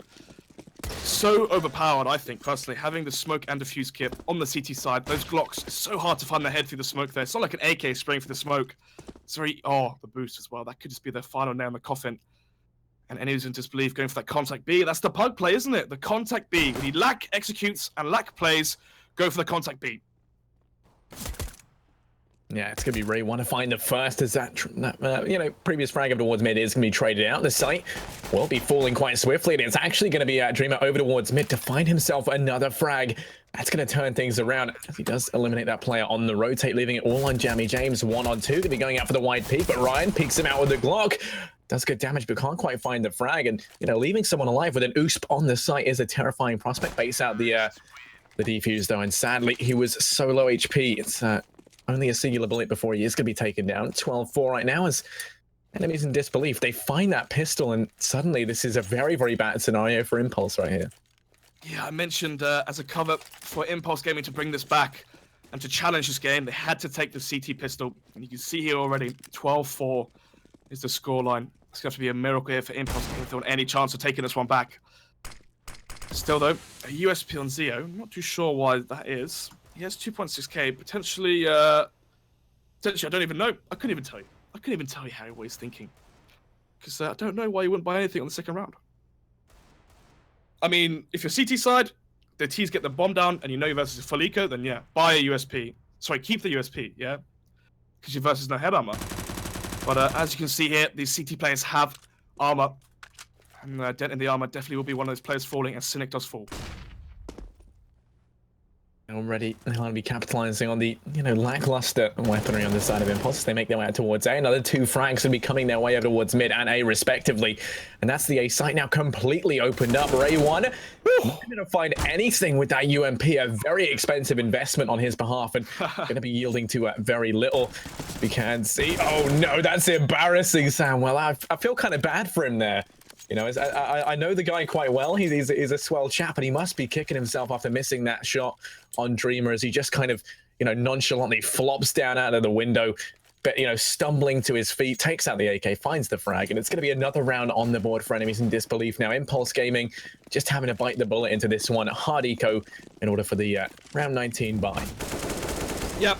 So overpowered, I think, personally, having the smoke and diffuse kit on the CT side. Those Glocks, it's so hard to find their head through the smoke there. It's not like an AK spraying for the smoke. It's very, the boost as well. That could just be their final nail in the coffin. And any who's in disbelief going for that contact B. That's the pug play, isn't it? The contact B. When you lack executes and lack plays, go for the contact B. Yeah, it's going to be Ray want to find the first as that, you know, previous frag over towards mid is going to be traded out. The site will be falling quite swiftly, and it's actually going to be Dreamer over towards mid to find himself another frag. That's going to turn things around as he does eliminate that player on the rotate, leaving it all on Jammy James. 1-on-2, going to be going out for the wide peak, but Ryan peeks him out with the Glock. Does good damage, but can't quite find the frag. And, you know, leaving someone alive with an USP on the site is a terrifying prospect. Baits out the defuse, though, and sadly, he was so low HP. It's only a singular bullet before he is going to be taken down. 12-4 right now as enemies in disbelief. They find that pistol, and suddenly this is a very, very bad scenario for Impulse right here. Yeah, I mentioned as a cover for Impulse Gaming to bring this back and to challenge this game, they had to take the CT pistol. And you can see here already, 12-4 is the scoreline. It's going to be a miracle here for Impulse Gaming if they want any chance of taking this one back. Still, though, a USP on Zio. I'm not too sure why that is. He has 2.6k. Potentially, I don't even know. I couldn't even tell you. I couldn't even tell you how he was thinking. Because I don't know why you wouldn't buy anything on the second round. I mean, if you're CT side, the T's get the bomb down, and you know you're versus a full eco, then yeah, buy a USP. Sorry, keep the USP, yeah? Because you're versus no head armor. But as you can see here, these CT players have armor. And Dent in the armor definitely will be one of those players falling, and Cynic does fall. Already, they want to be capitalizing on the, you know, lackluster weaponry on the side of Impulse. They make their way out towards A. Another 2 frags will be coming their way over towards mid and A, respectively. And that's the A site now completely opened up. Ray 1, not going to find anything with that UMP. A very expensive investment on his behalf, and going to be yielding to very little. We can see. Oh no, that's embarrassing, Sam. Well, I feel kind of bad for him there. You know, I know the guy quite well. He's a swell chap, and he must be kicking himself after missing that shot on Dreamer as he just kind of, you know, nonchalantly flops down out of the window, but, you know, stumbling to his feet, takes out the AK, finds the frag, and it's going to be another round on the board for enemies in disbelief. Now, Impulse Gaming just having to bite the bullet into this one. Hard eco in order for the round 19 buy. Yep.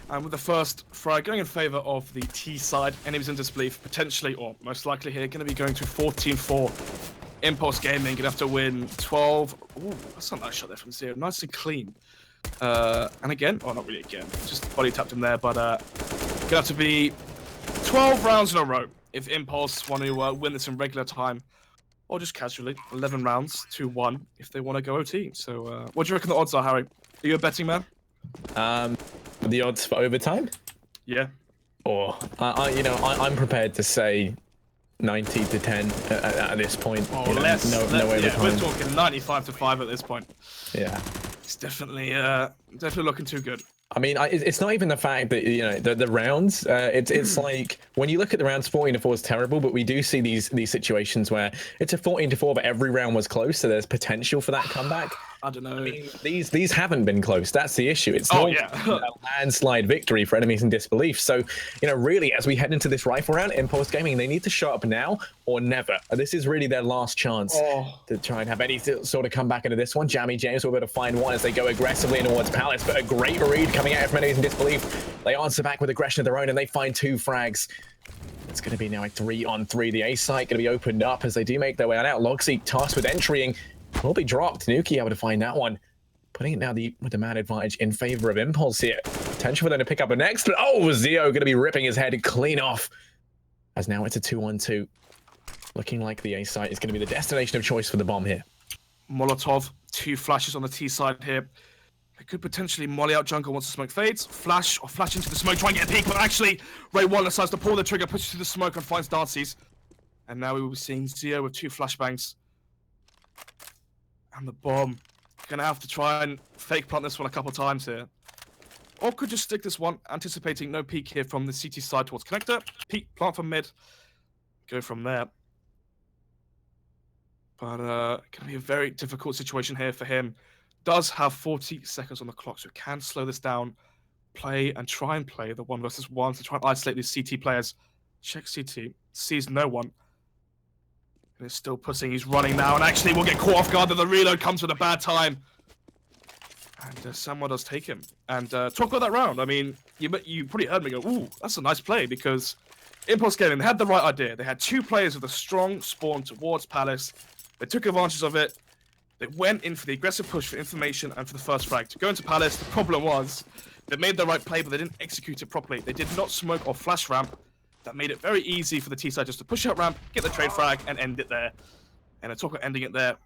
And with the first frag going in favor of the T side, enemies in disbelief, potentially, or most likely here, going to be going to 14-4. Impulse Gaming going to have to win 12. Ooh, that's not a nice shot there from Zio. Nice and clean. And again, not really again, just body tapped him there, but going to have to be 12 rounds in a row if Impulse want to win this in regular time, or just casually, 11 rounds to 1 if they want to go OT. So what do you reckon the odds are, Harry? Are you a betting man? The odds for overtime? Yeah. Or, you know, I'm prepared to say 90-10 at this point. Oh, you know, no overtime. Yeah, we're talking 95-5 at this point. Yeah. It's definitely looking too good. I mean, it's not even the fact that, you know, the rounds. It's like when you look at the rounds, 14-4 is terrible, but we do see these situations where it's a 14-4, but every round was close, so there's potential for that comeback. I don't know. I mean, these haven't been close. That's the issue. It's Oh, not yeah. a landslide victory for enemies in disbelief. So, really, as we head into this rifle round, Impulse Gaming, they need to show up now or never. This is really their last chance to try and have any sort of comeback into this one. Jammy James will be able to find one as they go aggressively in towards Palace, but a great read coming out from enemies in disbelief. They answer back with aggression of their own, and they find 2 frags. It's going to be now a 3-on-3. The A site going to be opened up as they do make their way on out. Logseek tasked with entering will be dropped. Nuki able to find that one. Putting it now with the man advantage in favor of Impulse here. Potential for them to pick up a next, but Zio going to be ripping his head clean off. As now it's a 2-on-2. Looking like the A site is going to be the destination of choice for the bomb here. Molotov, 2 flashes on the T side here. They could potentially molly out jungle once the smoke fades. Flash into the smoke, try and get a peek, but actually Ray One decides to pull the trigger, pushes through the smoke and finds Darcy's. And now we will be seeing Zio with 2 flashbangs. And the bomb. Gonna have to try and fake plant this one a couple times here. Or could just stick this one, anticipating no peek here from the CT side towards connector. Peek, plant from mid. Go from there. But gonna be a very difficult situation here for him. Does have 40 seconds on the clock, so can slow this down. Try and play the 1 versus 1 to try and isolate these CT players. Check CT, sees no one. And is still pushing, he's running now, and actually will get caught off guard that the reload comes with a bad time. And Samuel does take him. And talk about that round. I mean, you probably heard me go, ooh, that's a nice play, because Impulse Gaming, they had the right idea. They had 2 players with a strong spawn towards Palace. They took advantage of it. They went in for the aggressive push for information and for the first frag. To go into Palace, the problem was they made the right play, but they didn't execute it properly. They did not smoke or flash ramp. That made it very easy for the T-side just to push out ramp, get the trade frag, and end it there. And I talk about ending it there.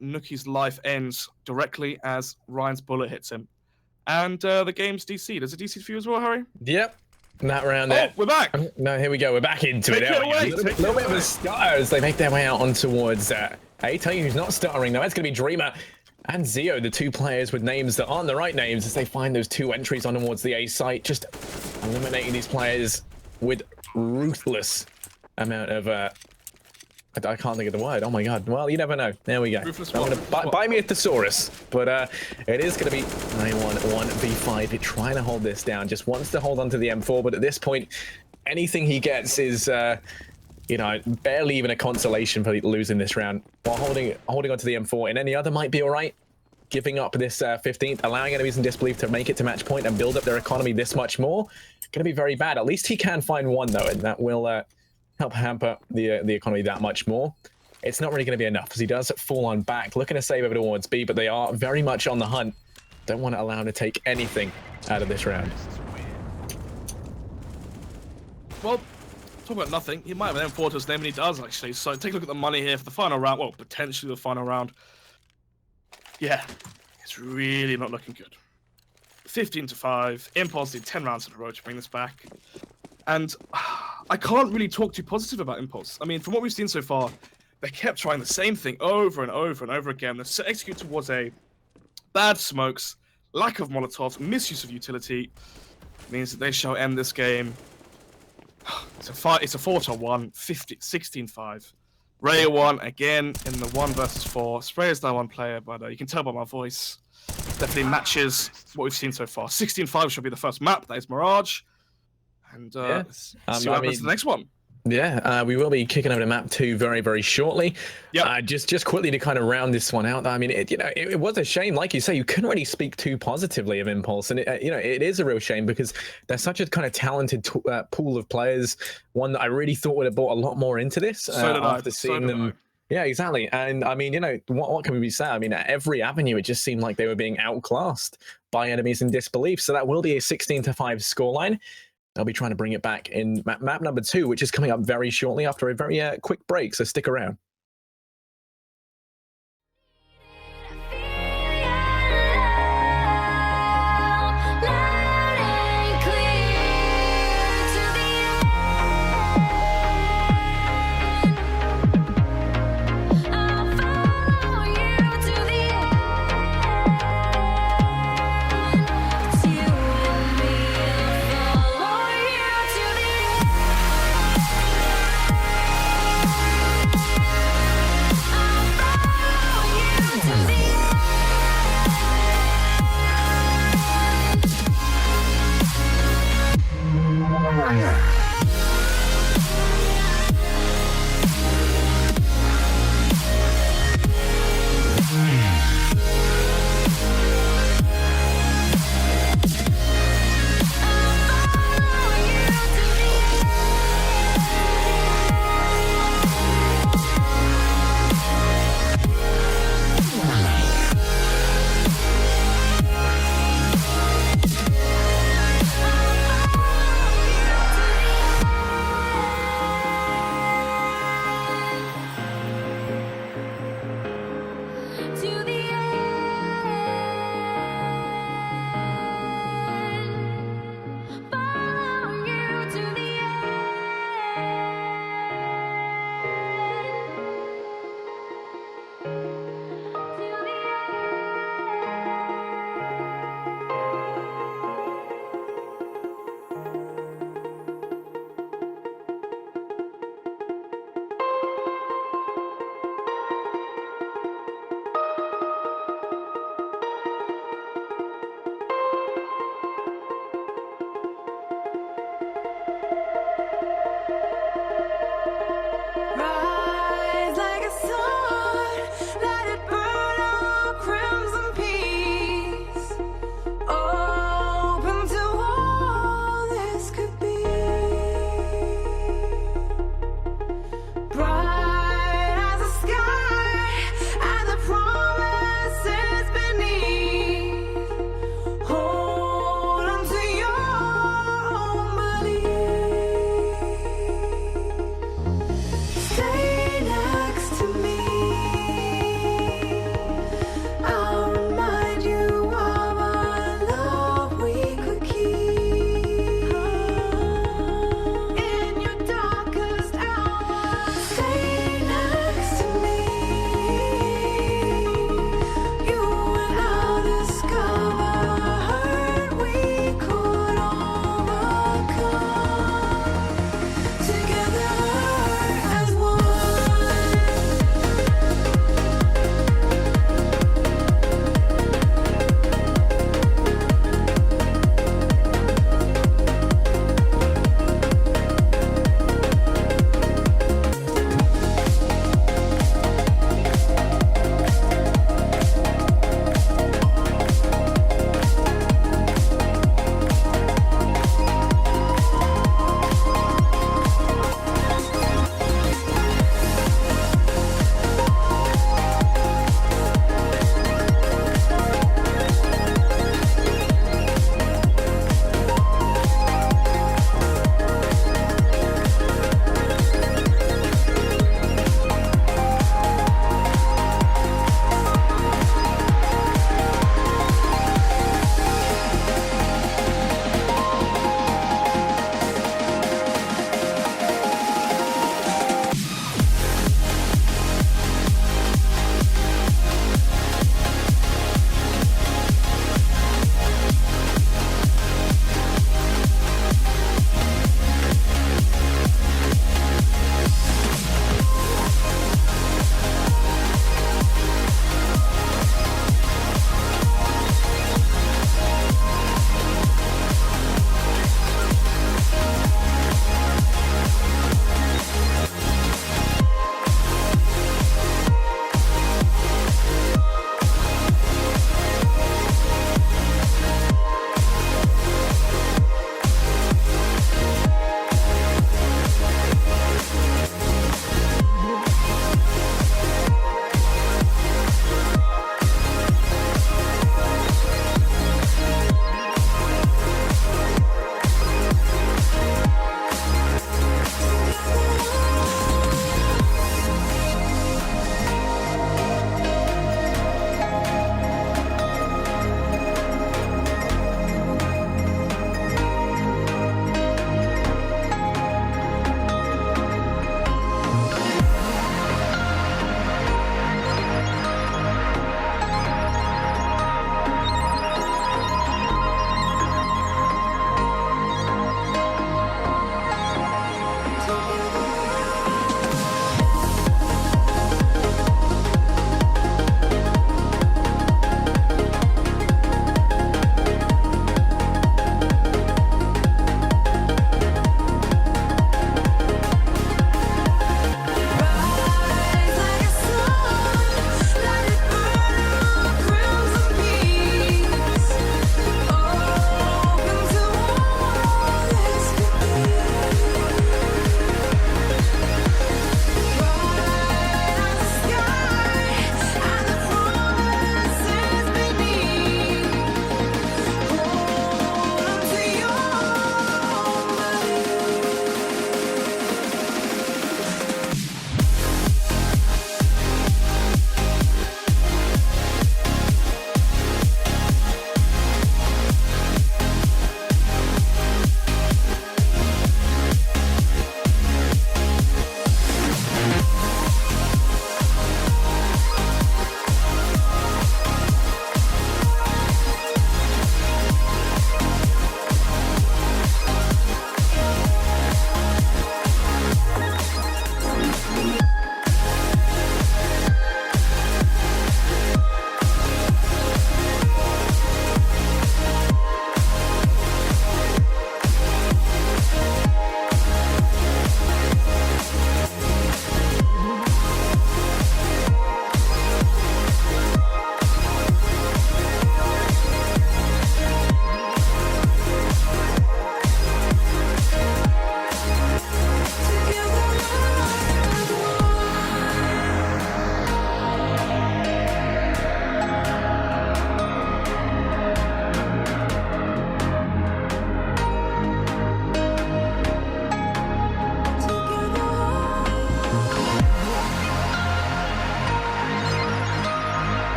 Nuki's life ends directly as Ryan's bullet hits him. And the game's DC. There's a DC for you as well, Harry? Yep. That round there. Oh, we're back. No, here we go. We're back into it. A little bit of a stutter as they make their way out on towards I tell you who's not stuttering though. It's going to be Dreamer and Zio, the 2 players with names that aren't the right names, as they find those 2 entries on towards the A site, just eliminating these players with ruthless amount of I can't think of the word. Oh my god. Well, you never know. There we go. Ruthless I'm gonna buy me a thesaurus, but it is gonna be 9-1-1v5. Trying to hold this down. Just wants to hold on to the M4, but at this point, anything he gets is barely even a consolation for losing this round. While holding onto the M4 in any other might be all right. Giving up this 15th, allowing enemies in disbelief to make it to match point and build up their economy this much more, gonna be very bad. At least he can find one though, and that will help hamper the economy that much more. It's not really going to be enough, as he does fall on back, looking to save over towards B, but they are very much on the hunt. Don't want to allow him to take anything out of this round. Well, talk about nothing. He might have an M4 to his name, and he does, actually. So take a look at the money here for the final round. Well, potentially the final round. Yeah, it's really not looking good. 15-5. Impulse did 10 rounds in a row to bring this back. And I can't really talk too positive about Impulse. I mean, from what we've seen so far, they kept trying the same thing over and over and over again. They execute towards a bad smokes, lack of Molotovs, misuse of utility. Means that they shall end this game. It's a 4-1, 16-5. Ray 1 again in the 1 versus 4. Spray is that 1 player, but you can tell by my voice. Definitely matches what we've seen so far. 16-5 should be the first map. That is Mirage. And see what happens to the next one. Yeah, we will be kicking over to map 2 very, very shortly. Yeah. Just quickly to kind of round this one out. I mean, it was a shame, like you say, you couldn't really speak too positively of Impulse, and it is a real shame because they're such a kind of talented pool of players. One that I really thought would have brought a lot more into this after seeing them. Yeah, exactly. And I mean, what can we say? I mean, at every avenue, it just seemed like they were being outclassed by enemies in disbelief. So that will be a 16-5 scoreline. They'll be trying to bring it back in map number 2, which is coming up very shortly after a very quick break, so stick around.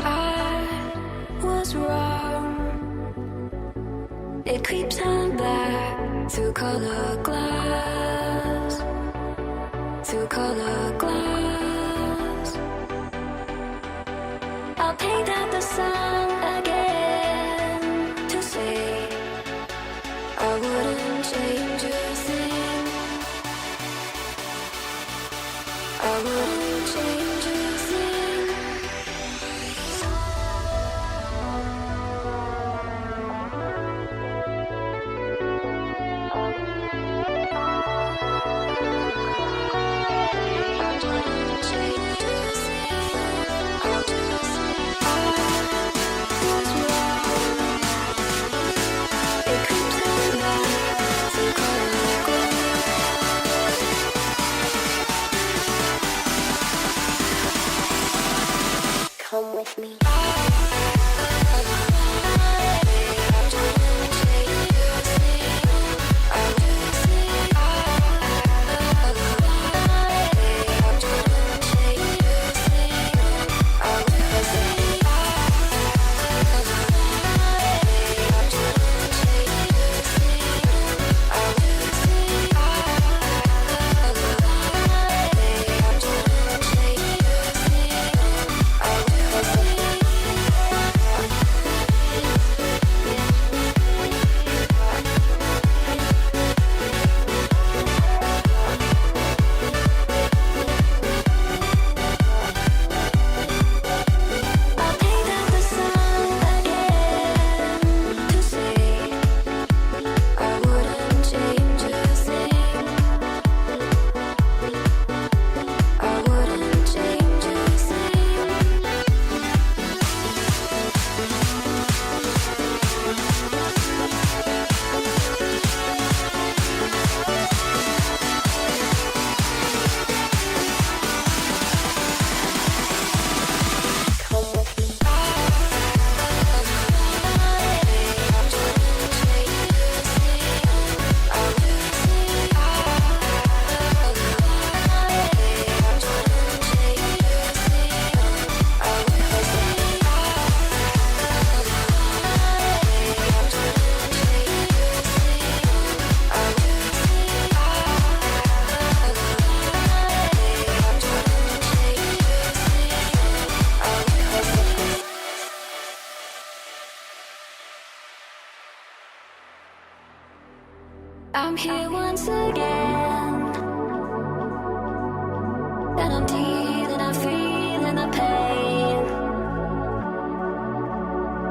I was wrong. It creeps on back through color glass. Through color glass. I'll paint out the sun again to say I wouldn't change a thing. I wouldn't change a thing. Come with me. I'm here once again, and I'm dealing, I'm feeling the pain.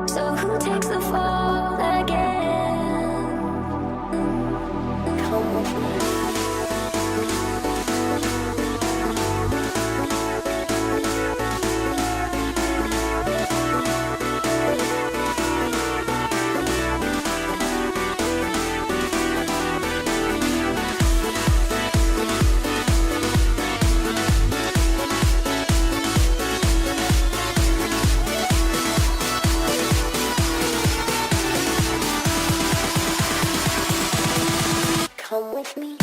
So who takes the fall again? Come with me. Come with me.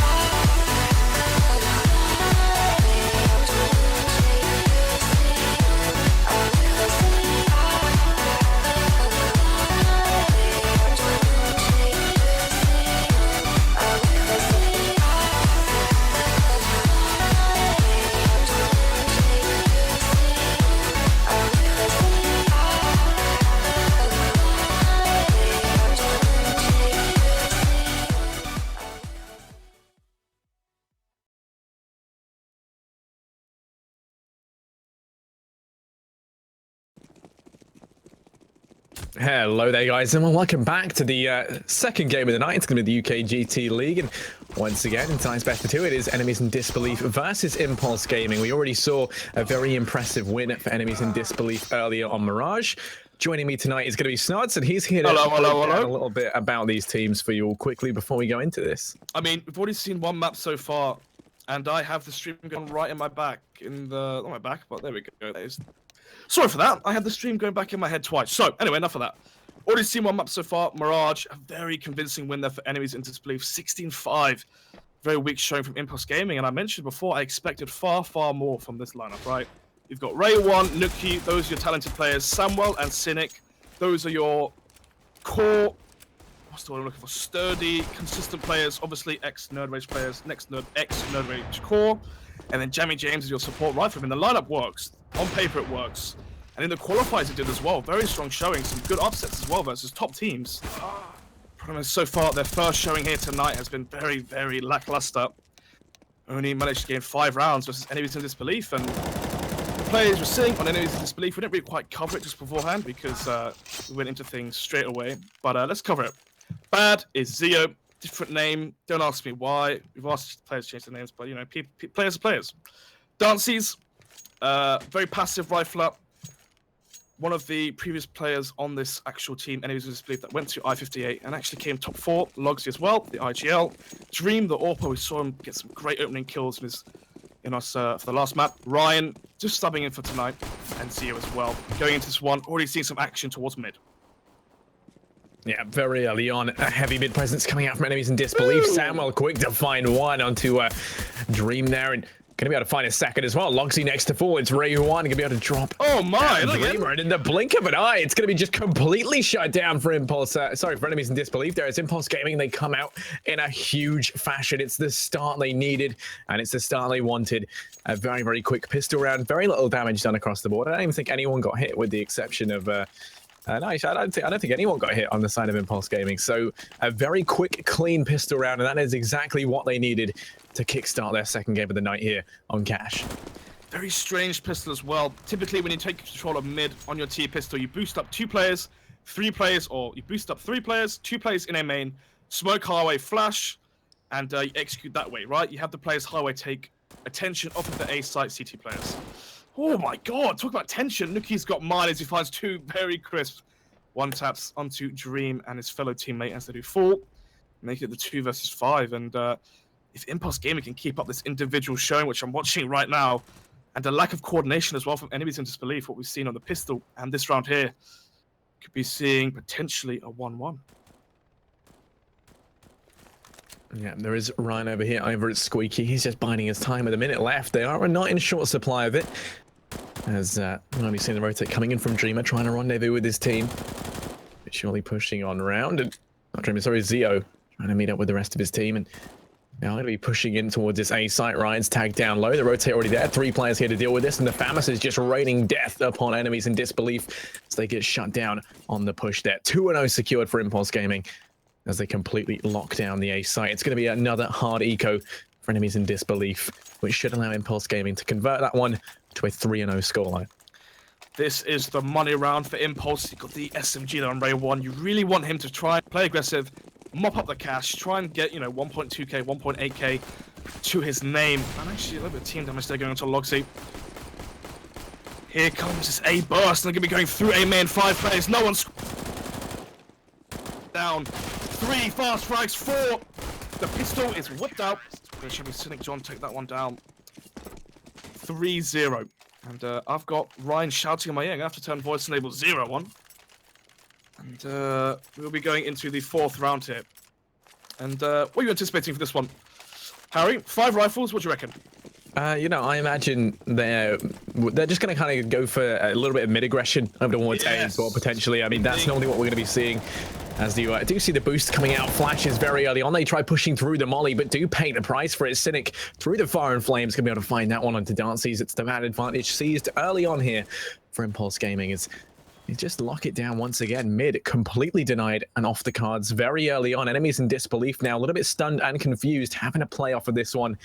Hello there, guys, and welcome back to the second game of the night. It's going to be the UKGT League, and once again, in tonight's best of two, it is Enemies in Disbelief versus Impulse Gaming. We already saw a very impressive win for Enemies in Disbelief earlier on Mirage. Joining me tonight is going to be Snods, and he's here to break down a little bit about these teams for you all quickly before we go into this. I mean, we've already seen one map so far, and I have the stream going right in my back, not my back, but there we go. Sorry for that. I had the stream going back in my head twice. So, anyway, enough of that. Already seen one map so far. Mirage, a very convincing win there for Enemies in Disbelief. 16-5 very weak showing from Impulse Gaming, and I mentioned before I expected far more from this lineup, right? You've got Ray1, Nuki, those are your talented players. Samuel and Cynic, those are your core, what's the word I'm looking for? Sturdy, consistent players. Obviously, ex-Nerd Rage players, ex-Nerd Rage core. And then Jamie James is your support rifleman. The lineup works. On paper, it works. And in the qualifiers, it did as well. Very strong showing. Some good upsets as well versus top teams. Problem is, so far, their first showing here tonight has been very lackluster. Only managed to gain 5 rounds versus Enemies in Disbelief. And the players were seeing on Enemies in Disbelief. We didn't really quite cover it just beforehand because we went into things straight away. But let's cover it. Bad is Zio. Different name. Don't ask me why. We've asked players to change their names, but you know, players are players. Dancy's very passive rifler. One of the previous players on this actual team, Enemies of Disbelief, that went to I-58 and actually came top 4. Logsy as well, the IGL. Dream, the AWPer, we saw him get some great opening kills in us for the last map. Ryan, just subbing in for tonight, and Zio as well. Going into this one, already seeing some action towards mid. Yeah, very early on, a heavy mid presence coming out from Enemies in Disbelief. Samuel quick to find one onto Dream there, and gonna be able to find a second as well. Logsy next to 4. It's Ray1 gonna be able to drop. Oh my! Dreamer, and in the blink of an eye, it's gonna be just completely shut down for Impulse. Sorry, for Enemies in Disbelief. There, it's Impulse Gaming. They come out in a huge fashion. It's the start they needed, and it's the start they wanted. A very quick pistol round. Very little damage done across the board. I don't even think anyone got hit, with the exception of. No, I don't think anyone got hit on the side of Impulse Gaming. So a very quick, clean pistol round, and that is exactly what they needed to kickstart their second game of the night here on Cash. Very strange pistol as well. Typically, when you take control of mid on your T pistol, you boost up 2 players, 3 players, or you boost up 3 players, 2 players in a main, smoke highway, flash, and you execute that way, right? You have the players highway take attention off of the A site CT players. Oh my god, talk about tension. Nuki's got mine as he finds 2 very crisp one taps onto Dream and his fellow teammate as they do full. Make it the 2 versus 5. And if Impulse Gaming can keep up this individual showing, which I'm watching right now, and a lack of coordination as well from Enemies in Disbelief, what we've seen on the pistol and this round here, could be seeing potentially a 1-1. Yeah, there is Ryan over here over at Squeaky. He's just biding his time with a minute left. They are not in short supply of it. As we've seen the rotate coming in from Dreamer, trying to rendezvous with his team. But surely pushing on round. And not Dreamer, sorry, Zio trying to meet up with the rest of his team. And now going to be pushing in towards this A site. Ryan's tagged down low. The rotate already there. 3 players here to deal with this. And the FAMAS is just raining death upon Enemies in Disbelief as they get shut down on the push there. 2-0 secured for Impulse Gaming as they completely lock down the A site. It's going to be another hard eco for Enemies in Disbelief, which should allow Impulse Gaming to convert that one to a 3-0 scoreline. This is the money round for Impulse. You've got the SMG there on Ray1. You really want him to try and play aggressive, mop up the cash, try and get, 1.2k, 1.8k to his name. And actually, a little bit of team damage there going onto Logsy. Here comes this A burst, and they're going to be going through A main. 5 players, no one's down. 3 fast frags, 4. The pistol is whipped out. Should be Cynic John take that one down. 3-0. And I've got Ryan shouting in my ear. I'm going to have to turn voice enable 0 on. And we'll be going into the 4th round here. And what are you anticipating for this one? Harry, 5 rifles, what do you reckon? I imagine they're just going to kind of go for a little bit of mid-aggression over towards A as well, potentially. I mean, that's normally what we're going to be seeing. As you do see the boost coming out, flashes very early on. They try pushing through the molly, but do pay the price for it. Cynic through the fire and flames, going to be able to find that one onto Dancy's. It's the bad advantage seized early on here for Impulse Gaming. As you just lock it down once again. Mid completely denied and off the cards very early on. Enemies in Disbelief now a little bit stunned and confused, having to play off of this one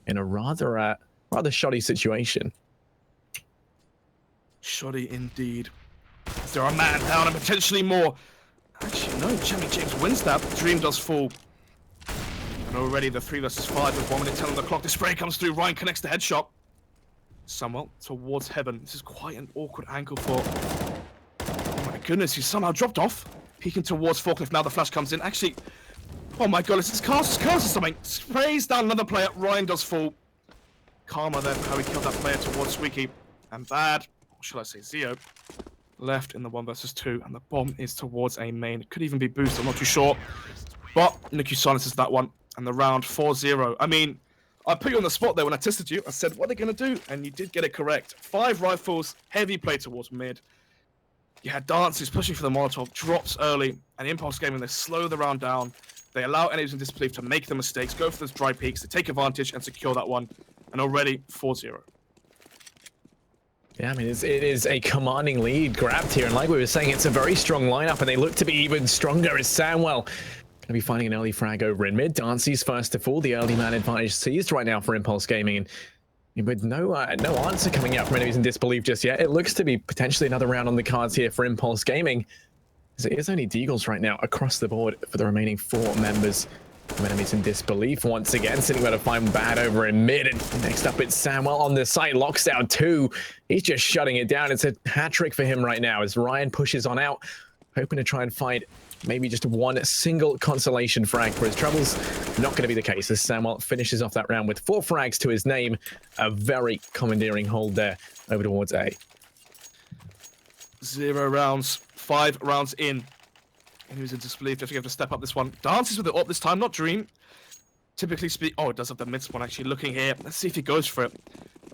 in a rather shoddy situation. Shoddy indeed. Is there a man down and potentially more? Actually, no, Jamie James wins that. Dream does fall. And already the 3 versus 5 with 1 minute 10 on the clock. The spray comes through. Ryan connects the headshot. Samuel towards heaven. This is quite an awkward angle for... Oh my goodness, he's somehow dropped off. Peeking towards Forklift. Now the flash comes in. Actually, oh my god, it's his cast or something. Sprays down another player. Ryan does fall. Karma there for how he killed that player towards Squeaky. And bad, or shall I say Zio, left in the 1 versus 2, and the bomb is towards A main. It could even be boost, I'm not too sure. But Nuki silences that one. and the round 4-0. I mean, I put you on the spot there when I tested you. I said, what are they going to do? And you did get it correct. 5 rifles, heavy play towards mid. You had Dance who's pushing for the Molotov, drops early, and Impulse Gaming, they slow the round down. They allow enemies in disbelief to make the mistakes, go for those dry peaks, to take advantage and secure that one. And already 4-0. Yeah, I mean, it is a commanding lead grabbed here. And like we were saying, it's a very strong lineup, and they look to be even stronger as Samwell going to be finding an early frag over in mid. Dancy's first to fall. The early man advantage seized right now for Impulse Gaming. And with no answer coming out from enemies in disbelief just yet, it looks to be potentially another round on the cards here for Impulse Gaming. As it is only Deagles right now across the board for the remaining 4 members of enemies in disbelief. Once again, sitting about to find bad over in mid. And next up, it's Samwell on the site. Locks down 2. He's just shutting it down. It's a hat trick for him right now as Ryan pushes on out, hoping to try and find maybe just one single consolation frag for his troubles. Not going to be the case as Samwell finishes off that round with 4 frags to his name. A very commandeering hold there over towards A. 0 rounds, 5 rounds in. And who's in disbelief? Definitely have to step up this one. Dances with it up this time, not Dream. Typically speak. Oh, it does have the mid spawn actually looking here. Let's see if he goes for it.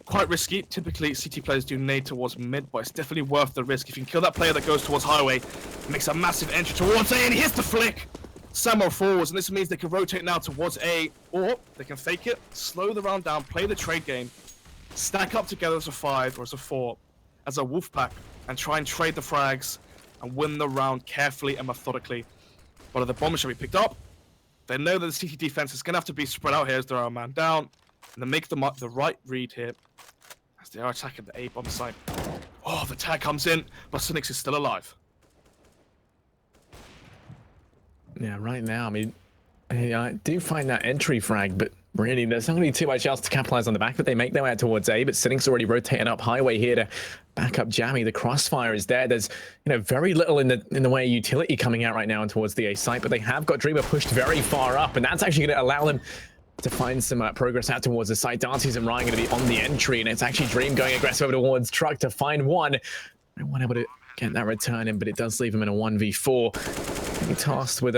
Quite risky. Typically, CT players do nade towards mid, but it's definitely worth the risk. If you can kill that player that goes towards highway, makes a massive entry towards A, and he hits the flick. Samwell forwards, and this means they can rotate now towards A, or they can fake it, slow the round down, play the trade game, stack up together as a 5 or as a 4, as a wolf pack, and try and trade the frags and win the round carefully and methodically. One of the bombers shall be picked up. They know that the CT defense is going to have to be spread out here as there are a man down, and they make the right read here as they are attacking the A bomb site. Oh, the tag comes in, but Cynics is still alive. Yeah, right now, I mean, I do find that entry frag, but really, there's not going to be too much else to capitalize on the back, but they make their way out towards A, but Cynic's already rotating up highway here to back up Jammy. The crossfire is there. There's, very little in the way of utility coming out right now and towards the A site, but they have got Dreamer pushed very far up, and that's actually going to allow them to find some progress out towards the site. Darcy's and Ryan going to be on the entry, and it's actually Dream going aggressive over towards Truck to find one. No one able to get that return in, but it does leave him in a 1v4. Being tasked with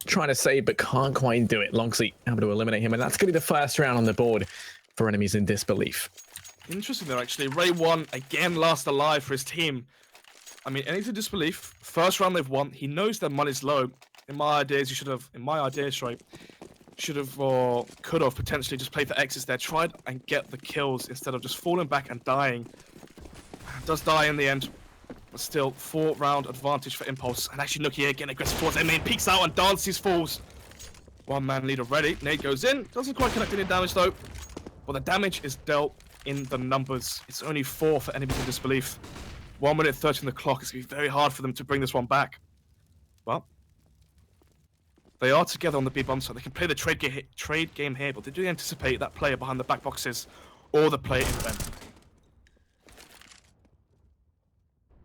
trying to save, but can't quite do it. Longsy able to eliminate him, and that's going to be the first round on the board for enemies in disbelief. Interesting there, actually. Ray 1 again last alive for his team. I mean, enemies in disbelief. First round they've won. He knows their money's low. In my ideas, should have or could have potentially just played for exits there, tried and get the kills instead of just falling back and dying. Does die in the end, but still 4-round advantage for Impulse. And actually Nookie here getting aggressive towards their main, peeks out and Dances falls. 1-man lead already. Nate goes in, doesn't quite connect any damage though. But the damage is dealt in the numbers. It's only 4 for enemies in disbelief. 1 minute 30 on the clock. It's going to be very hard for them to bring this one back. Well, they are together on the B bomb, so they can play the trade game here, but they do anticipate that player behind the back boxes or the player in vent.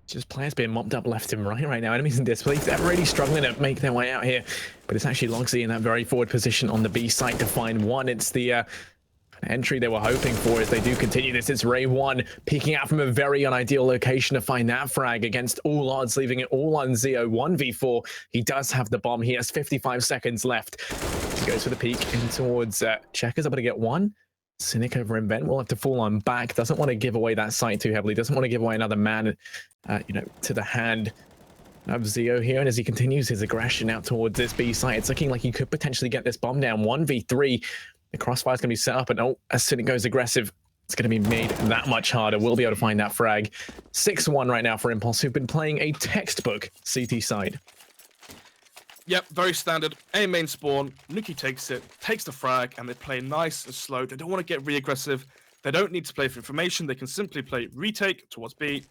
Just players being mopped up left and right now. Enemies in disbelief, they're really struggling to make their way out here, but it's actually Logsy in that very forward position on the B site to find one. It's the entry they were hoping for as they do continue this. It's Ray 1 peeking out from a very unideal location to find that frag against all odds, leaving it all on Zio. 1v4. He does have the bomb. He has 55 seconds left. He goes for the peek in towards Checkers. Able to get one. Cynic over in vent will have to fall on back. Doesn't want to give away that site too heavily. Doesn't want to give away another man, to the hand of Zio here. And as he continues his aggression out towards this B site, it's looking like he could potentially get this bomb down. 1v3. The crossfire is going to be set up, and as Cynic goes aggressive, it's going to be made that much harder. We'll be able to find that frag. 6-1 right now for Impulse, who've been playing a textbook CT side. Yep, very standard. A main spawn, Nuki takes it, takes the frag, and they play nice and slow. They don't want to get re-aggressive. They don't need to play for information. They can simply play retake towards B,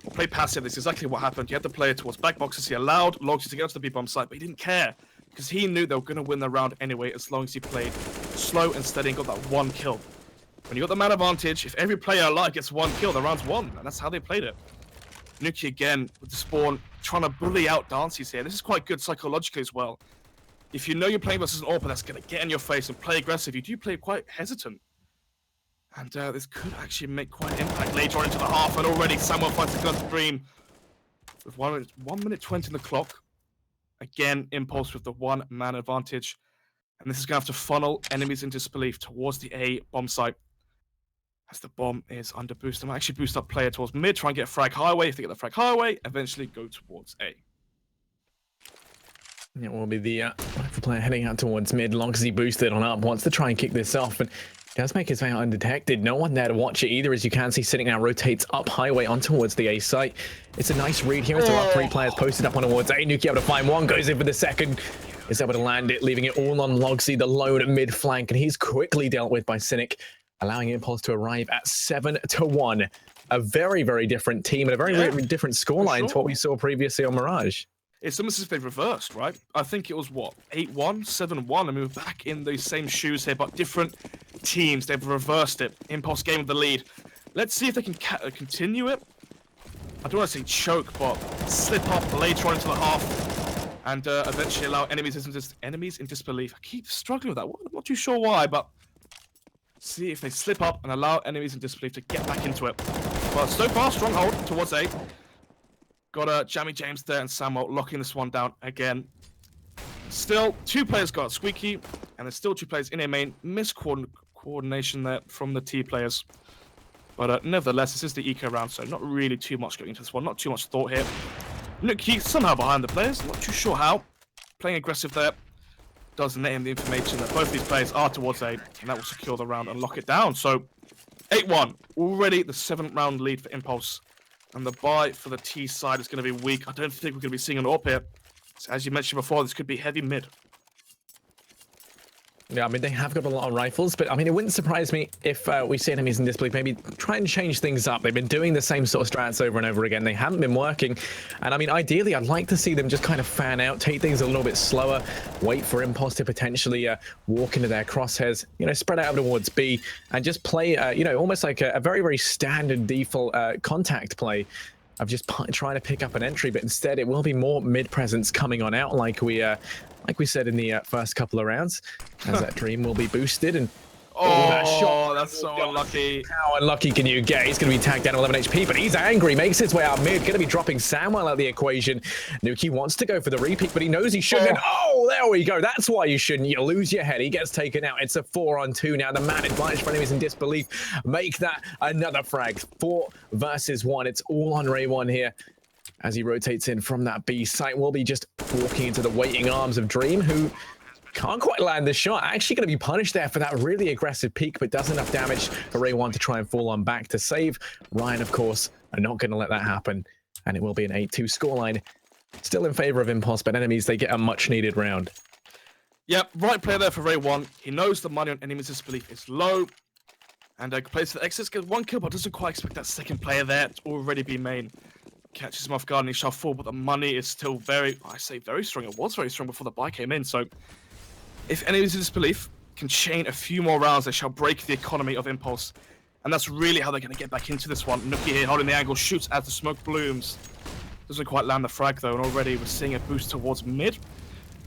or play passive. This is exactly what happened. He had the player towards back boxes. He allowed Logsy to get to the B bomb site, but he didn't care because he knew they were going to win the round anyway as long as he played slow and steady and got that 1 kill. When you got the man advantage, if every player alive gets 1 kill, the round's won, and that's how they played it. Nuki again with the spawn, trying to bully out Dances here. This is quite good psychologically as well. If you know you're playing versus an AWP that's going to get in your face and play aggressive, you do play quite hesitant. And this could actually make quite an impact later on into the half, and already Samwell finds the gun to Dream. With 1 minute 20 on the clock. Again, Impulse with the 1-man advantage. And this is going to have to funnel enemies in disbelief towards the A bomb site. As the bomb is under boost, I might actually boost up player towards mid, try and get a frag highway. If they get the frag highway, eventually go towards A. It will be the rifle player heading out towards mid. Long as he boosted on up, wants to try and kick this off, and does make his way out undetected. No one there to watch it either, as you can see, sitting now rotates up highway on towards the A site. It's a nice read here. There are 3 players posted up on towards A. Nuki able to find one, goes in for the second, is able to land it, leaving it all on Logsy, the lone mid flank, and he's quickly dealt with by Cynic, allowing Impulse to arrive at 7-1. A very, very different team and a very different scoreline to what we saw previously on Mirage. It's almost as if they reversed, right? I think it was, what, 8-1, 7-1? I mean, we're back in those same shoes here, but different teams. They've reversed it. Impulse game with the lead. Let's see if they can continue it. I don't want to say choke, but slip up later on into the half and eventually allow enemies in disbelief. I keep struggling with that. I'm not too sure why, but see if they slip up and allow enemies in disbelief to get back into it. But so far, stronghold towards A. Got Jamie James there and Samuel locking this one down again. Still, 2 players got Squeaky, and there's still 2 players in A main. Coordination there from the T players. But nevertheless, this is the eco round, so not really too much going into this one. Not too much thought here. Nuki somehow behind the players. Not too sure how. Playing aggressive there. Does net him the information that both these players are towards A, and that will secure the round and lock it down. So, 8-1. Already the 7th round lead for Impulse. And the buy for the T side is going to be weak. I don't think we're going to be seeing an AWP here. So as you mentioned before, this could be heavy mid. Yeah, I mean, they have got a lot of rifles, but I mean, it wouldn't surprise me if we see enemies in disbelief maybe try and change things up. They've been doing the same sort of strats over and over again. They haven't been working. And I mean, ideally, I'd like to see them just kind of fan out, take things a little bit slower, wait for Impulse to potentially walk into their crosshairs, you know, spread out towards B and just play, you know, almost like a very, very standard default contact play of just trying to pick up an entry, but instead it will be more mid presence coming on out like we said in the first couple of rounds, as that dream will be boosted. And that shot, that's so unlucky. How unlucky can you get? He's going to be tagged down 11 HP, but he's angry, makes his way out mid, going to be dropping Samuel out of the equation. Nuki wants to go for the repeat, but he knows he shouldn't. Oh, there we go. That's why you shouldn't. You lose your head. He gets taken out. It's a 4-on-2 now. The man advantage for enemies in disbelief. Make that another frag. 4 versus 1. It's all on Ray 1 here. As he rotates in from that B site, will be just walking into the waiting arms of Dream, who can't quite land the shot. Actually going to be punished there for that really aggressive peek, but does enough damage for Ray 1 to try and fall on back to save. Ryan, of course, are not going to let that happen, and it will be an 8-2 scoreline. Still in favor of Impulse, but enemies, they get a much-needed round. Yep, right player there for Ray 1. He knows the money on enemies' disbelief is low, and plays for the exits, gets 1 kill, but doesn't quite expect that second player there to already be main. Catches him off guard and he shall fall, but the money is still very, I say very strong. It was very strong before the buy came in, so if enemies in disbelief can chain a few more rounds, they shall break the economy of Impulse. And that's really how they're going to get back into this one. Nuki here holding the angle, shoots as the smoke blooms. Doesn't quite land the frag though, and already we're seeing a boost towards mid.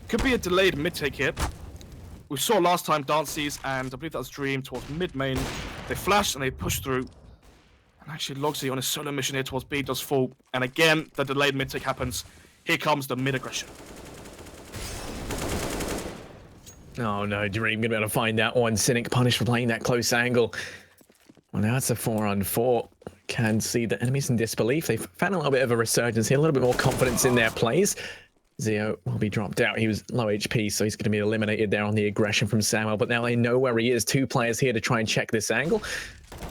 Could be a delayed mid take here. We saw last time Dances, and I believe that was Dream towards mid main. They flash and they push through. And actually Logsy on his solo mission here towards B does fall. And again, the delayed mid take happens. Here comes the mid aggression. Oh no, Dream gonna be able to find that one. Cynic punished for playing that close angle. Well, now it's a 4-on-4. Can see the enemies in disbelief. They've found a little bit of a resurgence here, a little bit more confidence in their plays. Zio will be dropped out. He was low HP, so he's going to be eliminated there on the aggression from Samuel. But now they know where he is. 2 players here to try and check this angle.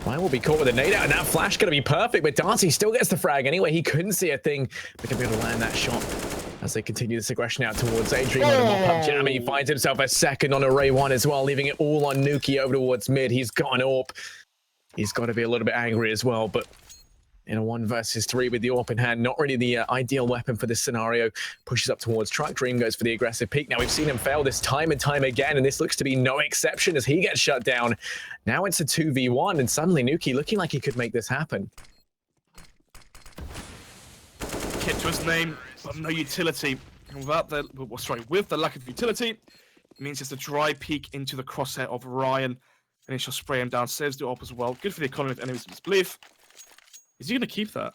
Ryan will be caught with a nade out, and that flash going to be perfect. But Darcy still gets the frag anyway. He couldn't see a thing. They're going to be able to land that shot as they continue this aggression out towards Adrian. With a mop-up Jammy. He finds himself a second on Array 1 as well, leaving it all on Nuki over towards mid. He's got an AWP. He's got to be a little bit angry as well, but in a 1 versus 3 with the AWP in hand, not really the ideal weapon for this scenario. Pushes up towards Truck. Dream goes for the aggressive peek. Now we've seen him fail this time and time again, and this looks to be no exception as he gets shut down. Now it's a 2v1, and suddenly Nuki looking like he could make this happen. Kit to his name, but no utility. And without the, with the lack of utility, it means just a dry peek into the crosshair of Ryan. And he shall spray him down. Saves the AWP as well. Good for the economy of enemies in disbelief. Is he going to keep that?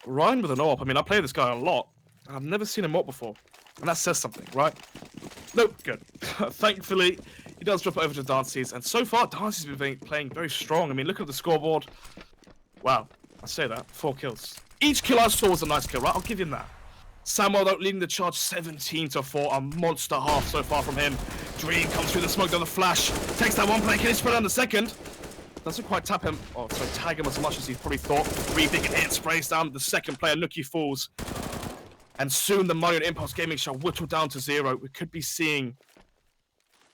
Ryan with an AWP. I mean, I play this guy a lot, and I've never seen him AWP before. And that says something, right? Nope, good. Thankfully, he does drop it over to Dances, and so far, Dances has been playing very strong. I mean, look at the scoreboard. Wow, I say that, 4 kills. Each kill I saw was a nice kill, right? I'll give him that. Samuel, though, leading the charge 17-4, a monster half so far from him. Dream comes through the smoke, down the flash, takes that one play, can he spread on the second? Doesn't quite tap him, or sorry, tag him as much as he probably thought. Rethinking hit, sprays down the second player, Nuki falls. And soon the money on Impulse Gaming shall whittle down to 0. We could be seeing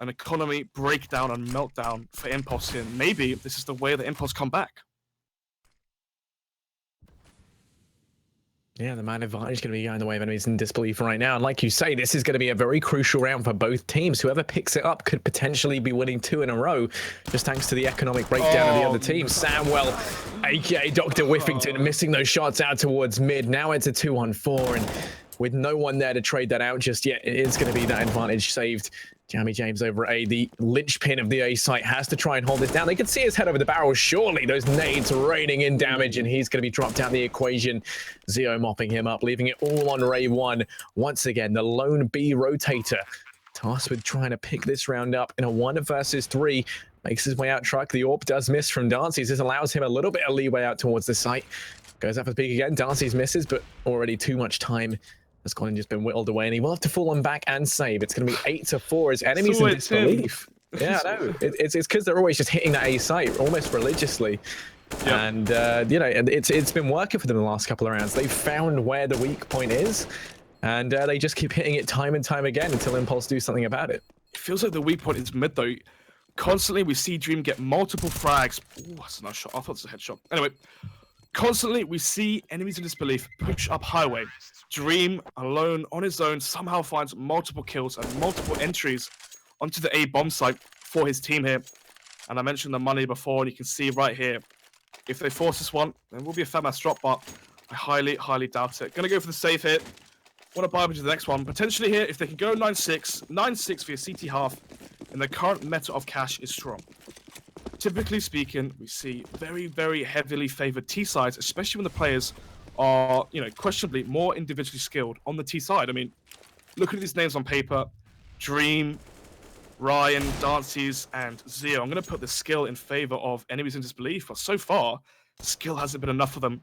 an economy breakdown and meltdown for Impulse here. Maybe this is the way that Impulse come back. Yeah, the man advantage is going to be going the way of enemies in disbelief right now. And like you say, this is going to be a very crucial round for both teams. Whoever picks it up could potentially be winning 2 in a row, just thanks to the economic breakdown of the other team. Samwell, aka Dr. Whiffington, missing those shots out towards mid. Now it's a 2-on-4, and with no one there to trade that out just yet, it is going to be that advantage saved. Jamie James over at A, the linchpin of the A site, has to try and hold this down. They can see his head over the barrel. Surely those nades raining in damage, and he's going to be dropped out of the equation. Zio mopping him up, leaving it all on Ray 1. Once again, the lone B rotator, tasked with trying to pick this round up in a 1 versus 3. Makes his way out truck. The AWP does miss from Dances. This allows him a little bit of leeway out towards the site. Goes up for the peak again. Dances misses, but already too much time has gone and just been whittled away, and he will have to fall on back and save. It's going to be 8-4 as enemies in disbelief. Yeah, I know. It's because they're always just hitting that A site almost religiously. Yep. And, you know, it's been working for them the last couple of rounds. They've found where the weak point is, and they just keep hitting it time and time again until Impulse do something about it. It feels like the weak point is mid, though. Constantly, we see Dream get multiple frags. Ooh, that's a nice shot. I thought it was a headshot. Anyway, constantly, we see enemies in disbelief push up highway. Dream, alone, on his own, somehow finds multiple kills and multiple entries onto the A bomb site for his team here. And I mentioned the money before, and you can see right here, if they force this one, then will be a fair mass drop, but I highly, highly doubt it. Gonna go for the save hit. Want to buy up into the next one. Potentially here, if they can go 9-6, 9-6 for your CT half, and the current meta of cash is strong. Typically speaking, we see very, very heavily favored T sides, especially when the players are, you know, questionably more individually skilled on the T side. I mean, look at these names on paper: Dream, Ryan, Dances, and Zio. I'm going to put the skill in favor of enemies in disbelief, but so far, skill hasn't been enough for them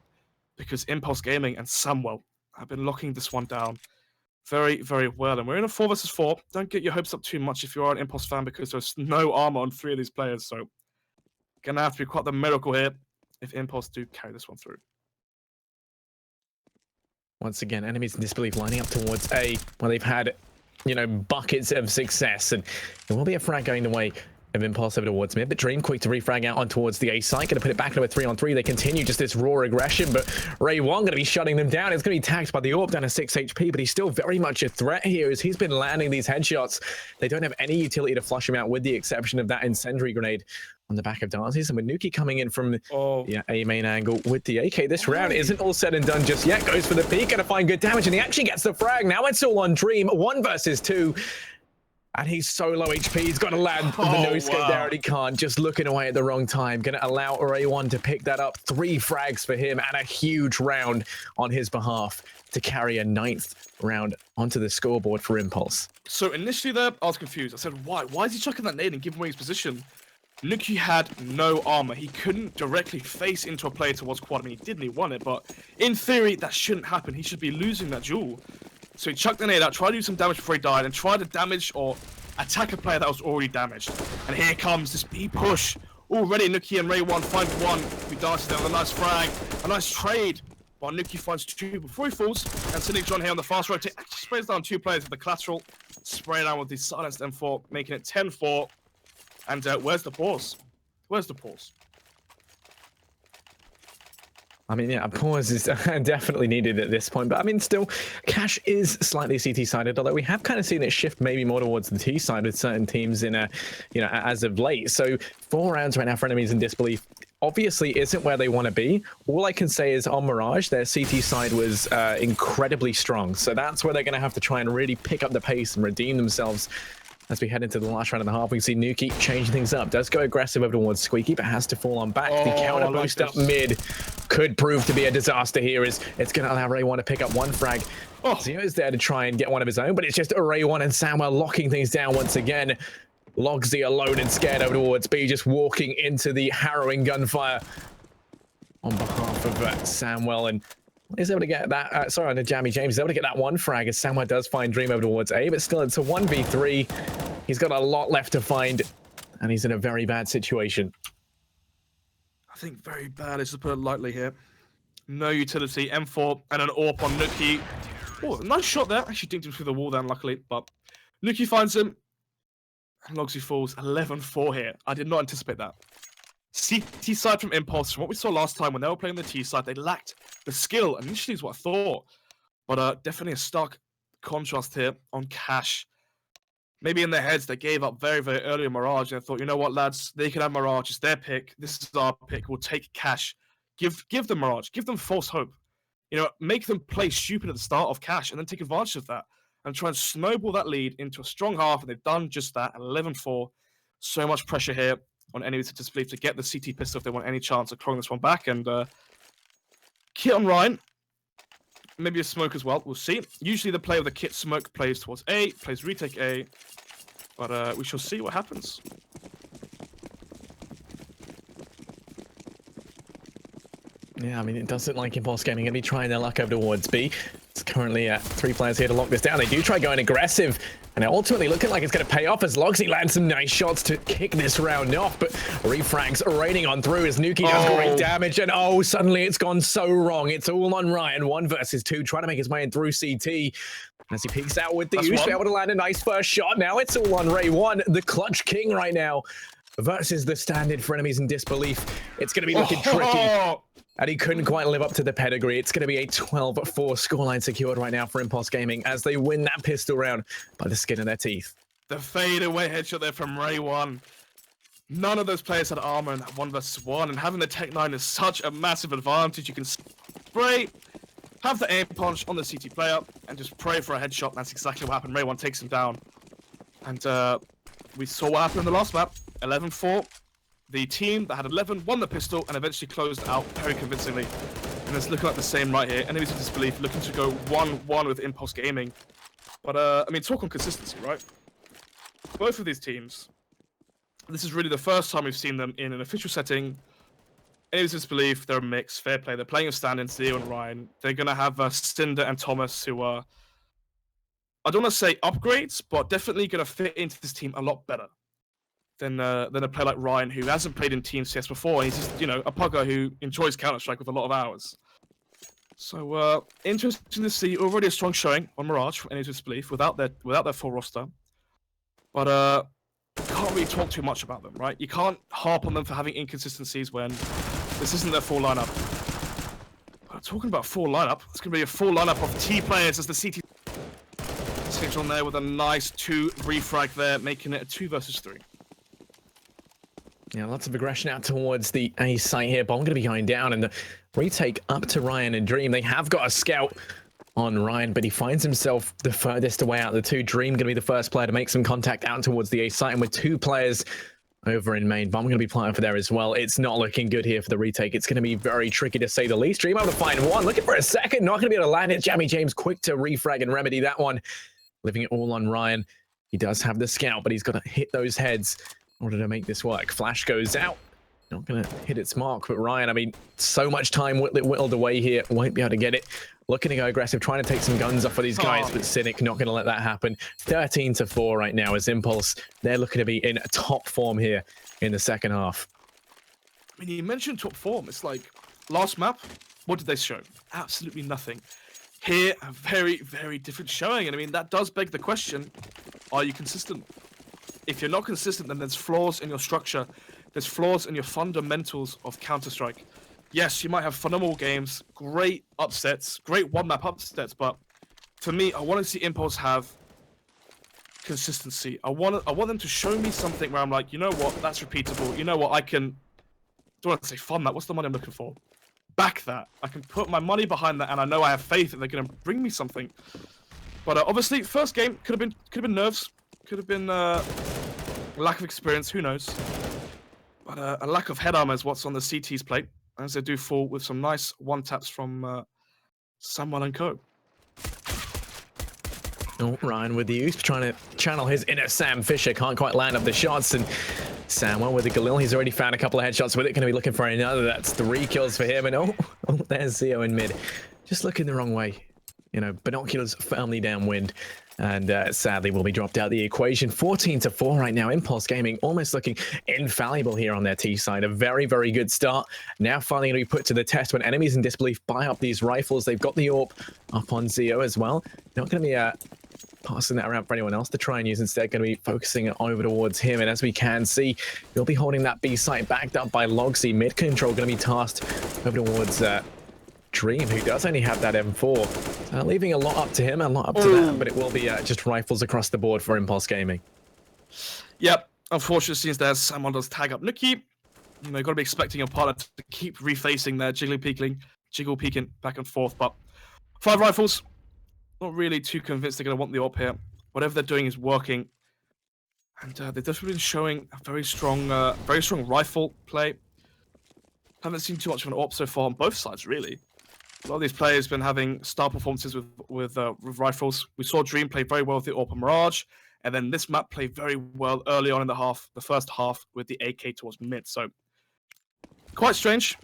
because Impulse Gaming and Samuel have been locking this one down very, very well. And we're in a 4 versus 4. Don't get your hopes up too much if you are an Impulse fan, because there's no armor on 3 of these players. So, gonna have to be quite the miracle here if Impulse do carry this one through. Once again, enemies in disbelief lining up towards A, where they've had, you know, buckets of success, and there will be a frag going the way of Impulse over towards mid, but Dream quick to refrag out on towards the A site, going to put it back into a 3-on-3. They continue just this raw aggression, but Ray 1 going to be shutting them down. It's going to be tagged by the AWP down to 6 HP, but he's still very much a threat here as he's been landing these headshots. They don't have any utility to flush him out, with the exception of that incendiary grenade on the back of Dances. And with Nuki coming in from A main angle with the AK, this round isn't all said and done just yet. Goes for the peak, going to find good damage, and he actually gets the frag. Now it's all on Dream, 1 versus 2. And he's so low HP, he's got to land the no-scope there, and he can't. Just looking away at the wrong time. Going to allow Ray1 to pick that up. 3 frags for him, and a huge round on his behalf to carry a 9th round onto the scoreboard for Impulse. So initially there, I was confused. I said, why? Why is he chucking that nade and giving away his position? Nuki had no armor. He couldn't directly face into a player towards quad. I mean, he didn't, he won it, but in theory, that shouldn't happen. He should be losing that duel. So he chucked the nade out, tried to do some damage before he died, and tried to damage or attack a player that was already damaged. And here comes this B push. Already Nuki and Ray1 find 1. We danced down with a nice frag, a nice trade. While Nuki finds 2 before he falls. And sitting John here on the fast rotate actually sprays down 2 players with the collateral. Spray down with the silenced M4, making it 10-4. And where's the pause? Where's the pause? I mean, yeah, a pause is definitely needed at this point. But I mean, still, Cash is slightly CT-sided, although we have kind of seen it shift maybe more towards the T side with certain teams in a, you know, as of late. So 4 rounds right now for enemies in disbelief obviously isn't where they want to be. All I can say is on Mirage, their CT side was incredibly strong. So that's where they're going to have to try and really pick up the pace and redeem themselves. As we head into the last round and a half, we can see Nuki changing things up. Does go aggressive over towards Squeaky, but has to fall on back. The counter boost up mid could prove to be a disaster here, as it's going to allow Ray1 to pick up 1 frag Oh, Zio's there to try and get one of his own, but it's just Ray1 and Samuel locking things down once again. Logsy alone and scared over towards B, just walking into the harrowing gunfire on behalf of Samuel, and is able to get that, sorry, on the Jammy James, is able to get that one frag as Samuel does find Dream over towards A, but still it's a 1v3. He's got a lot left to find, and he's in a very bad situation. I think very bad is to put it lightly here. No utility, M4 and an AWP on Nuki. Oh, nice shot there. Actually dinked him through the wall then, luckily, but Nuki finds him. And Logsy falls 11-4 here. I did not anticipate that. CT side from Impulse, from what we saw last time when they were playing the T side, they lacked the skill. Initially is what I thought. But definitely a stark contrast here on Cash. Maybe in their heads, they gave up very, very early on Mirage and thought, you know what, lads, they can have Mirage. It's their pick. This is our pick. We'll take Cash. Give them Mirage. Give them false hope. You know, make them play stupid at the start of Cash and then take advantage of that and try and snowball that lead into a strong half. And they've done just that, 11-4. So much pressure here on enemies to disbelief to get the CT pistol if they want any chance of clawing this one back. And Kit on Ryan. Maybe a smoke as well. We'll see. Usually the play of the Kit smoke plays towards A, plays retake A. But we shall see what happens. Yeah, I mean, it does look like Impulse Gaming going to be trying their luck over towards B. It's currently 3 players here to lock this down. They do try going aggressive, and they're ultimately looking like it's going to pay off as Logsy lands some nice shots to kick this round off, but refrags raining on through as Nuki does great damage, and suddenly it's gone so wrong. It's all on Ryan, 1 versus 2, trying to make his way in through CT. As he peeks out with the use, to be able to land a nice first shot. Now it's all on Ray1, the clutch king right now, versus the standard for enemies in disbelief. It's going to be looking tricky. And he couldn't quite live up to the pedigree. It's going to be a 12-4 scoreline secured right now for Impulse Gaming as they win that pistol round by the skin of their teeth. The fadeaway headshot there from Ray1. None of those players had armor in that 1 versus 1, and having the Tech 9 is such a massive advantage. You can spray, have the aim punch on the CT player, and just pray for a headshot. That's exactly what happened. Ray1 takes him down. And we saw what happened in the last map, 11-4. The team that had 11 won the pistol and eventually closed out very convincingly. And it's looking like the same right here. Enemies of disbelief looking to go 1-1 with Impulse Gaming. But, I mean, talk on consistency, right? Both of these teams, this is really the first time we've seen them in an official setting. Enemies of disbelief, they're a mix, fair play. They're playing with stand-ins, Zio and Ryan. They're going to have Cinder and Thomas, who are, I don't want to say upgrades, but definitely going to fit into this team a lot better than a player like Ryan, who hasn't played in Team CS before. And he's just, you know, a pugger who enjoys Counter-Strike with a lot of hours. So, interesting to see already a strong showing on Mirage from Enemies of Disbelief without their full roster. But, can't really talk too much about them, right? You can't harp on them for having inconsistencies when this isn't their full lineup. But talking about full lineup, it's going to be a full lineup of T players as the CT sticks on there with a nice 2 refrag there, making it a 2 versus 3. Yeah, lots of aggression out towards the A site here. Bomb going to be going down, and the retake up to Ryan and Dream. They have got a scout on Ryan, but he finds himself the furthest away out of the 2. Dream going to be the first player to make some contact out towards the A site, and with 2 players over in main, Bomb going to be planting for there as well. It's not looking good here for the retake. It's going to be very tricky to say the least. Dream able to find 1, looking for a second, not going to be able to land it. Jammy James quick to refrag and remedy that one, leaving it all on Ryan. He does have the scout, but he's got to hit those heads in order to make this work. Flash goes out. Not going to hit its mark, but Ryan, I mean, so much time whittled away here. Won't be able to get it. Looking to go aggressive, trying to take some guns off of these guys, but Cynic not going to let that happen. 13-4 right now as Impulse. They're looking to be in top form here in the second half. I mean, you mentioned top form. It's like, last map, what did they show? Absolutely nothing. Here, a very, very different showing. And I mean, that does beg the question, are you consistent? If you're not consistent, then there's flaws in your structure. There's flaws in your fundamentals of Counter-Strike. Yes, you might have phenomenal games, great upsets, great one-map upsets, but for me, I want to see Impulse have consistency. I want them to show me something where I'm like, you know what, that's repeatable. You know what, I can, don't want to say fund that. What's the money I'm looking for? Back that. I can put my money behind that, and I know I have faith that they're going to bring me something. But obviously, first game could have been nerves, could have been lack of experience. Who knows? But a lack of head armor is what's on the CT's plate, as they do fall with some nice one taps from Samuel and Co. Oh, Ryan with the use, trying to channel his inner Sam Fisher. Can't quite land up the shots. And Samuel with the Galil. He's already found a couple of headshots with it. Going to be looking for another. That's 3 kills for him. And oh, there's Zio in mid. Just looking the wrong way. You know, binoculars firmly downwind. And sadly will be dropped out of the equation. 14-4 right now. Impulse Gaming almost looking infallible here on their T side. A very, very good start. Now finally going to be put to the test when enemies in disbelief buy up these rifles. They've got the AWP up on Zio as well. Not going to be passing that around for anyone else to try and use. Instead, going to be focusing it over towards him. And as we can see, he'll be holding that B site backed up by Logsy. Mid control going to be tasked over towards Dream, who does only have that M4. Leaving a lot up to him, a lot up to them, but it will be just rifles across the board for Impulse Gaming. Yep, unfortunately, since there's someone does tag up Nuki, you know, you've got to be expecting your partner to keep refacing their jiggle peeking back and forth. But 5 rifles, not really too convinced they're going to want the AWP here. Whatever they're doing is working. And they've definitely been showing a very strong rifle play. Haven't seen too much of an AWP so far on both sides, really. A lot of these players have been having star performances with rifles. We saw Dream play very well with the AWP and Mirage, and then this map played very well early on in the first half, with the AK towards mid. So quite strange,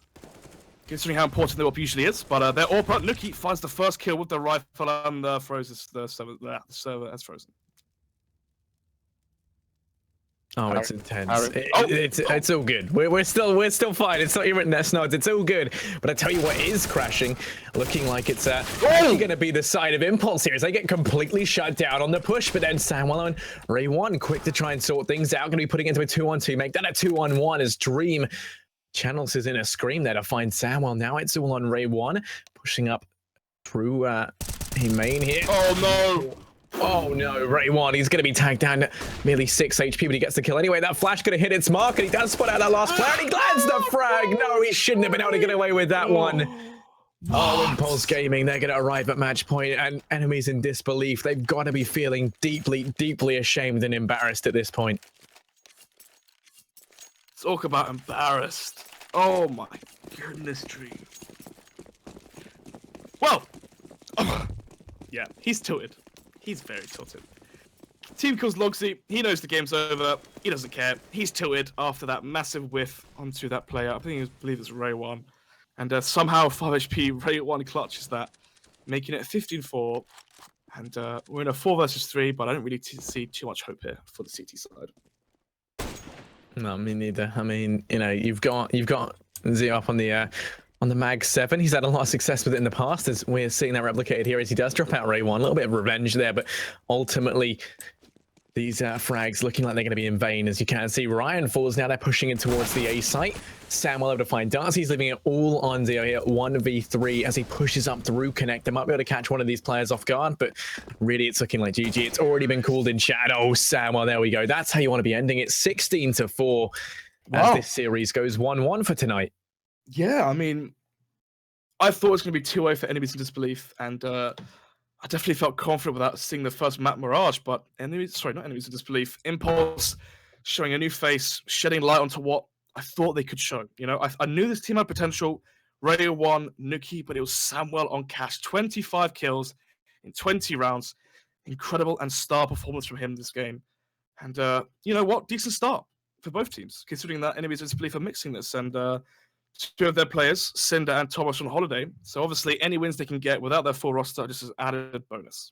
considering how important the AWP usually is. But their AWP, Nuki finds the first kill with the rifle and the server has frozen. Oh, it's intense. It's all good. We're still fine. It's not even nest nodes. It's all good. But I tell you what is crashing, looking like it's actually going to be the side of Impulse here as they get completely shut down on the push. But then Samuel and Ray 1 quick to try and sort things out. Going to be putting it into a 2-on-2. Make that a 2-on-1 as Dream channels his inner scream there to find Samuel. Now it's all on Ray 1, pushing up through main here. Oh no! Oh no, Ray 1, he's going to be tagged down to merely 6 HP, but he gets the kill anyway. That flash could have hit its mark, and he does spot out that last player, and he lands the frag. No, he shouldn't have been able to get away with that one. Oh, Impulse Gaming, they're going to arrive at match point, and enemies in disbelief. They've got to be feeling deeply, deeply ashamed and embarrassed at this point. Talk about embarrassed. Oh my goodness, Dream. Well, yeah, he's tilted. He's very tilted. Team kills Logsy. He knows the game's over. He doesn't care. He's tilted after that massive whiff onto that player. I believe it's Ray 1. And somehow 5 HP Ray 1 clutches that, making it 15-4. And we're in a 4 versus 3, but I don't really see too much hope here for the CT side. No, me neither. I mean, you know, you've got Zio up on the Mag 7. He's had a lot of success with it in the past, as we're seeing that replicated here as he does drop out Ray 1. A little bit of revenge there, but ultimately these frags looking like they're going to be in vain. As you can see, Ryan falls now. They're pushing in towards the A site. Sam will able to find Darcy's leaving it all on Zio here. 1v3 as he pushes up through Connect. They might be able to catch one of these players off guard, but really it's looking like GG. It's already been called in chat. Oh, Sam, well, there we go. That's how you want to be ending it. 16-4 as this series goes 1-1 for tonight. Yeah, I mean, I thought it was going to be 2-0 for enemies in disbelief, and I definitely felt confident without seeing the first map Mirage, but not enemies in disbelief. Impulse showing a new face, shedding light onto what I thought they could show. You know, I knew this team had potential. Radio 1, Nuki, but it was Samuel on cash. 25 kills in 20 rounds. Incredible and star performance from him this game. And you know what? Decent start for both teams, considering that enemies in disbelief are mixing this. And 2 of their players, Cinder and Thomas, on holiday. So obviously any wins they can get without their full roster just is added bonus.